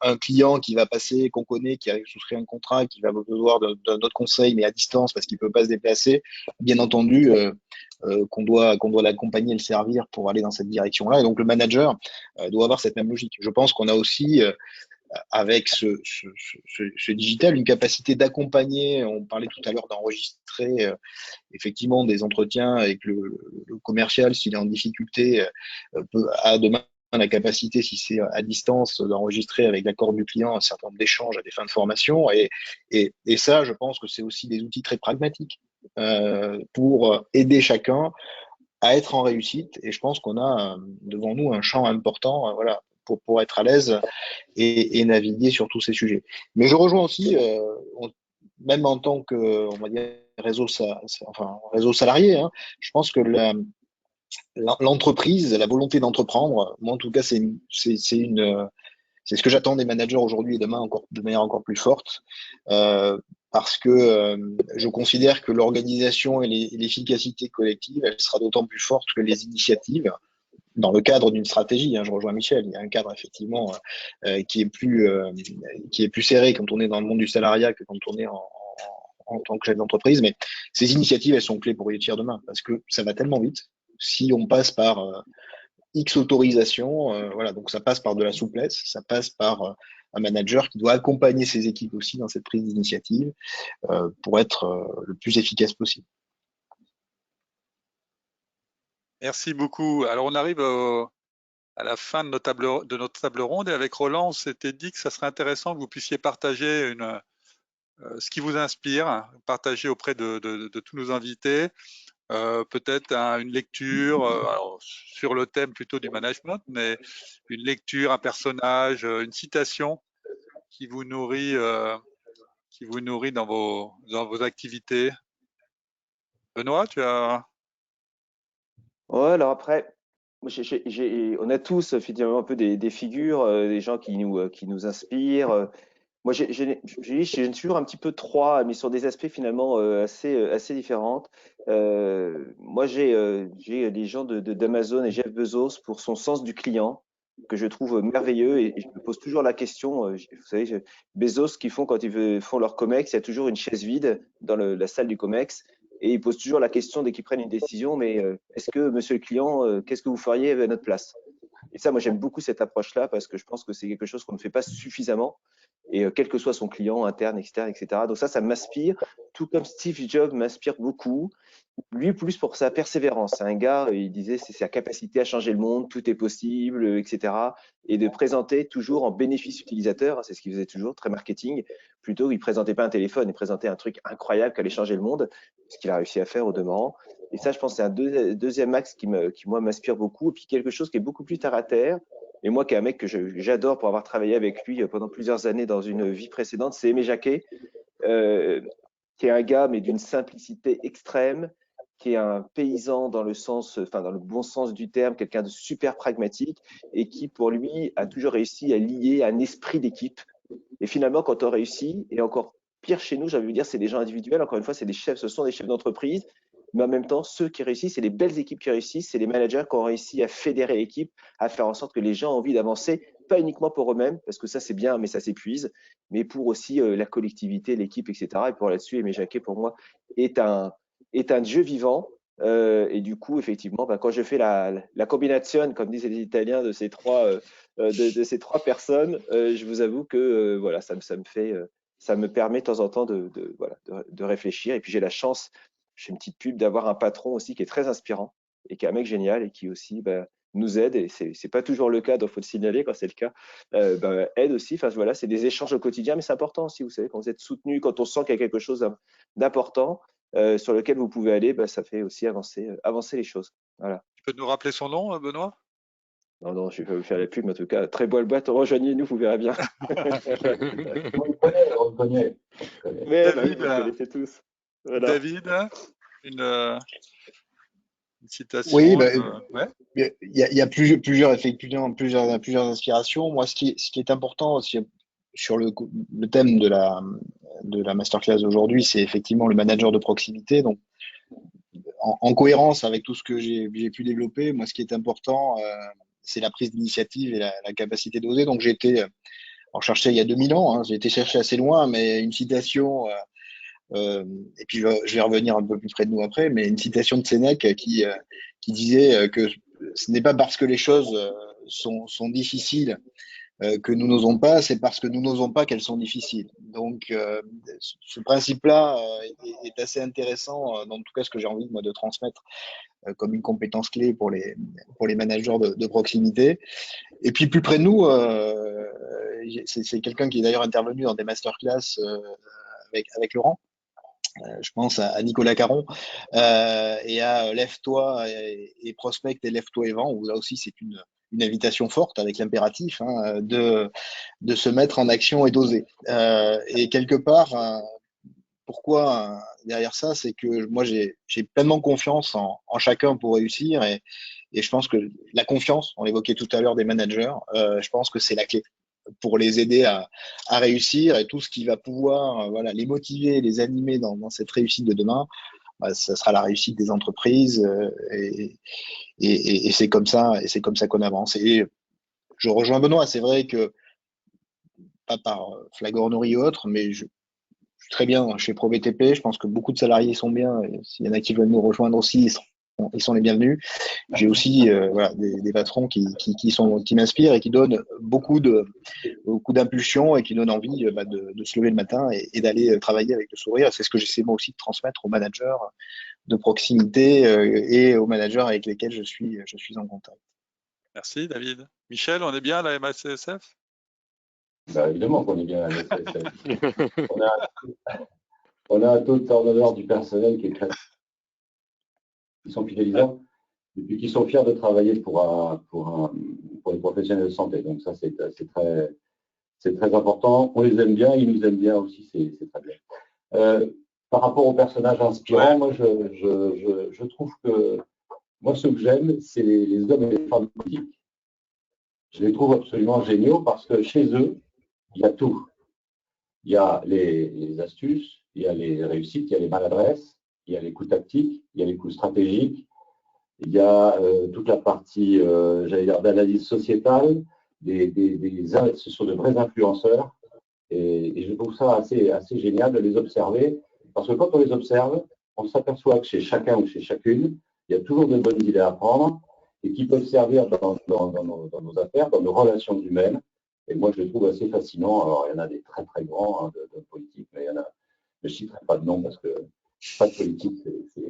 un client qui va passer, qu'on connaît, qui a souscrit un contrat, qui va besoin d'un autre conseil, mais à distance parce qu'il peut pas se déplacer, bien entendu, qu'on doit l'accompagner et le servir pour aller dans cette direction-là. Et donc le manager doit avoir cette même logique. Je pense qu'on a aussi avec ce digital, une capacité d'accompagner, on parlait tout à l'heure d'enregistrer effectivement des entretiens avec le commercial s'il est en difficulté, a demain la capacité, si c'est à distance, d'enregistrer avec l'accord du client un certain nombre d'échanges à des fins de formation. Et ça, je pense que c'est aussi des outils très pragmatiques pour aider chacun à être en réussite. Et je pense qu'on a devant nous un champ important, voilà, pour être à l'aise et naviguer sur tous ces sujets. Mais je rejoins aussi même en tant que, on va dire, réseau salarié, hein, je pense que l'entreprise, la volonté d'entreprendre, moi en tout cas, c'est ce que j'attends des managers aujourd'hui et demain encore de manière encore plus forte, parce que je considère que l'organisation et l'efficacité collective, elle sera d'autant plus forte que les initiatives, dans le cadre d'une stratégie. Hein, je rejoins Michel. Il y a un cadre effectivement qui est plus serré quand on est dans le monde du salariat que quand on est en tant que chef d'entreprise. Mais ces initiatives, elles sont clés pour réussir demain parce que ça va tellement vite. Si on passe par X autorisation, voilà, donc ça passe par de la souplesse, ça passe par un manager qui doit accompagner ses équipes aussi dans cette prise d'initiative pour être le plus efficace possible. Merci beaucoup. Alors, on arrive à la fin de notre table ronde et avec Roland, on s'était dit que ça serait intéressant que vous puissiez partager ce qui vous inspire, partager auprès de tous nos invités, peut-être une lecture alors, sur le thème plutôt du management, mais une lecture, un personnage, une citation qui vous nourrit dans vos activités. Benoît, tu as... Ouais, alors après, on a tous finalement un peu des figures, des gens qui nous inspirent. Moi, j'ai toujours un petit peu trois, mais sur des aspects finalement assez différentes. Moi, j'ai les gens d'Amazon et Jeff Bezos pour son sens du client, que je trouve merveilleux. Et je me pose toujours la question, vous savez, Bezos, ce qu'ils font quand font leur COMEX, il y a toujours une chaise vide dans la salle du COMEX. Et ils posent toujours la question dès qu'ils prennent une décision, mais est-ce que, monsieur le client, qu'est-ce que vous feriez à notre place? Et ça, moi, j'aime beaucoup cette approche-là parce que je pense que c'est quelque chose qu'on ne fait pas suffisamment et quel que soit son client interne, externe, etc. Donc ça m'inspire, tout comme Steve Jobs m'inspire beaucoup. Lui, plus pour sa persévérance. C'est un gars, il disait, c'est sa capacité à changer le monde, tout est possible, etc. Et de présenter toujours en bénéfice utilisateur, c'est ce qu'il faisait toujours, très marketing. Plutôt, il présentait pas un téléphone, il présentait un truc incroyable qui allait changer le monde, ce qu'il a réussi à faire au demeurant. Et ça, je pense, c'est un deuxième axe qui moi, m'inspire beaucoup. Et puis quelque chose qui est beaucoup plus terre à terre. Et moi, qui est un mec que j'adore pour avoir travaillé avec lui pendant plusieurs années dans une vie précédente, c'est Aimé Jacquet, qui est un gars, mais d'une simplicité extrême, qui est un paysan dans le bon sens du terme, quelqu'un de super pragmatique, et qui, pour lui, a toujours réussi à lier un esprit d'équipe. Et finalement, quand on réussit, et encore pire chez nous, j'ai envie de dire, c'est des gens individuels. Encore une fois, ce sont des chefs d'entreprise. Mais en même temps, ceux qui réussissent, c'est les belles équipes qui réussissent, c'est les managers qui ont réussi à fédérer l'équipe, à faire en sorte que les gens ont envie d'avancer, pas uniquement pour eux-mêmes, parce que ça c'est bien, mais ça s'épuise, mais pour aussi la collectivité, l'équipe, etc. Et pour là-dessus, Aimé Jacquet, pour moi, est un dieu vivant. Et du coup, effectivement, quand je fais la combination, comme disent les Italiens, de ces trois personnes, je vous avoue que voilà, ça me permet de temps en temps de réfléchir. Et puis j'ai la chance, je fais une petite pub, d'avoir un patron aussi qui est très inspirant et qui est un mec génial et qui aussi nous aide. Et c'est pas toujours le cas, donc il faut le signaler quand c'est le cas. Aide aussi. Enfin voilà, c'est des échanges au quotidien, mais c'est important aussi. Vous savez, quand vous êtes soutenu, quand on sent qu'il y a quelque chose d'important sur lequel vous pouvez aller, ça fait aussi avancer les choses. Voilà. Tu peux nous rappeler son nom, Benoît? Non, je ne vais pas vous faire la pub, mais en tout cas, très belle boîte. Rejoignez-nous, vous verrez bien. On le connaît. Mais David, vous le connaissez tous. Voilà. David, une citation. Oui, ouais. il y a plusieurs inspirations. Moi, ce qui est important aussi sur le thème de la masterclass d'aujourd'hui, c'est effectivement le manager de proximité. Donc, en cohérence avec tout ce que j'ai pu développer, moi, ce qui est important, c'est la prise d'initiative et la capacité d'oser. Donc, j'ai été chercher il y a 2000 ans, hein, j'ai été chercher assez loin, mais une citation, et puis je vais revenir un peu plus près de nous après, mais une citation de Sénèque qui disait que ce n'est pas parce que les choses sont difficiles que nous n'osons pas, c'est parce que nous n'osons pas qu'elles sont difficiles. Donc, ce principe-là est assez intéressant, dans tout cas ce que j'ai envie moi, de transmettre comme une compétence clé pour les managers de proximité. Et puis plus près de nous, c'est quelqu'un qui est d'ailleurs intervenu dans des masterclass avec Laurent. Je pense à Nicolas Caron et à Lève-toi et prospecte et Lève-toi et vends, où là aussi c'est une invitation forte avec l'impératif de se mettre en action et d'oser. Et quelque part, pourquoi derrière ça, c'est que moi j'ai pleinement confiance en chacun pour réussir et je pense que la confiance, on l'évoquait tout à l'heure des managers, je pense que c'est la clé pour les aider à réussir et tout ce qui va pouvoir voilà, les motiver, les animer dans cette réussite de demain, bah, ça sera la réussite des entreprises et c'est comme ça qu'on avance. Et je rejoins Benoît, c'est vrai que pas par flagornerie ou autre, mais je suis très bien chez ProBTP. Je pense que beaucoup de salariés sont bien. Et s'il y en a qui veulent nous rejoindre aussi, ils sont les bienvenus. J'ai aussi voilà, des patrons qui m'inspirent et qui donnent beaucoup d'impulsion et qui donnent envie de se lever le matin et d'aller travailler avec le sourire. C'est ce que j'essaie moi aussi de transmettre aux managers de proximité et aux managers avec lesquels je suis en contact. Merci David. Michel, on est bien à la MACSF? Ben, évidemment qu'on est bien à la MACSF. On a un taux de turnover du personnel qui est très... Ils sont fidélisants et puis qui sont fiers de travailler pour les professionnels de santé. Donc ça, c'est très important. On les aime bien, ils nous aiment bien aussi, c'est très bien. Par rapport aux personnages inspirants, moi, je trouve que moi, ce que j'aime, c'est les hommes et les femmes politiques. Je les trouve absolument géniaux parce que chez eux, il y a tout. Il y a les astuces, il y a les réussites, il y a les maladresses, il y a les coups tactiques, il y a les coups stratégiques, il y a toute la partie, j'allais dire, d'analyse sociétale, ce sont de vrais influenceurs et je trouve ça assez génial de les observer parce que quand on les observe, on s'aperçoit que chez chacun ou chez chacune, il y a toujours de bonnes idées à prendre et qui peuvent servir dans nos affaires, dans nos relations humaines. Et moi, je les trouve assez fascinants. Alors, il y en a des très, très grands de politique, mais il y en a, je ne citerai pas de nom parce que pas de politique,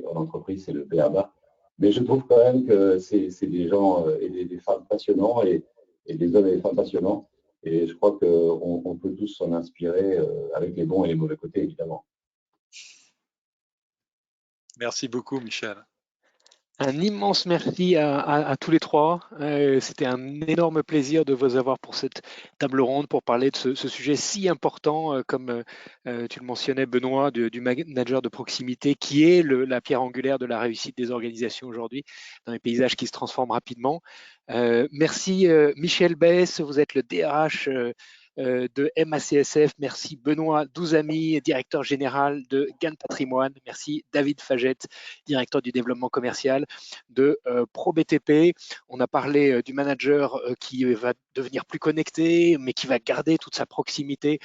en entreprise, c'est le b.a.-ba. Mais je trouve quand même que c'est des gens et des femmes passionnants et des hommes et des femmes passionnants. Et je crois qu'on peut tous s'en inspirer avec les bons et les mauvais côtés, évidemment. Merci beaucoup, Michel. Un immense merci à tous les trois. C'était un énorme plaisir de vous avoir pour cette table ronde, pour parler de ce sujet si important, comme tu le mentionnais, Benoît, du manager de proximité, qui est la pierre angulaire de la réussite des organisations aujourd'hui, dans les paysages qui se transforment rapidement. Merci Michel Bess, vous êtes le DRH de MACSF. Merci Benoît Douzamy, directeur général de Gain Patrimoine. Merci David Fagette, directeur du développement commercial de ProBTP. On a parlé du manager qui va devenir plus connecté, mais qui va garder toute sa proximité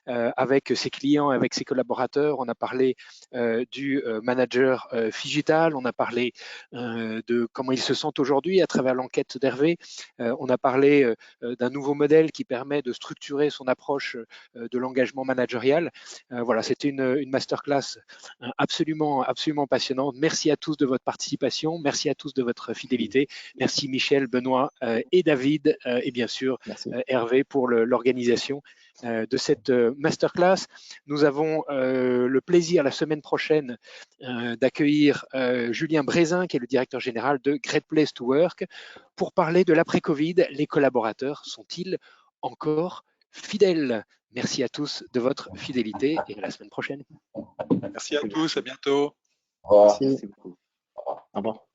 avec ses clients, avec ses collaborateurs. On a parlé du manager digital. On a parlé de comment il se sent aujourd'hui à travers l'enquête d'Hervé. On a parlé d'un nouveau modèle qui permet de structurer son approche de l'engagement managérial. Voilà, c'était une masterclass absolument passionnante. Merci à tous de votre participation. Merci à tous de votre fidélité. Merci Michel, Benoît et David et bien sûr Hervé pour l'organisation de cette masterclass. Nous avons le plaisir la semaine prochaine d'accueillir Julien Brézin, qui est le directeur général de Great Place to Work, pour parler de l'après-Covid. Les collaborateurs sont-ils encore fidèles? Merci à tous de votre fidélité et à la semaine prochaine. Merci à tous, à bientôt. Au revoir. Merci beaucoup. Au revoir.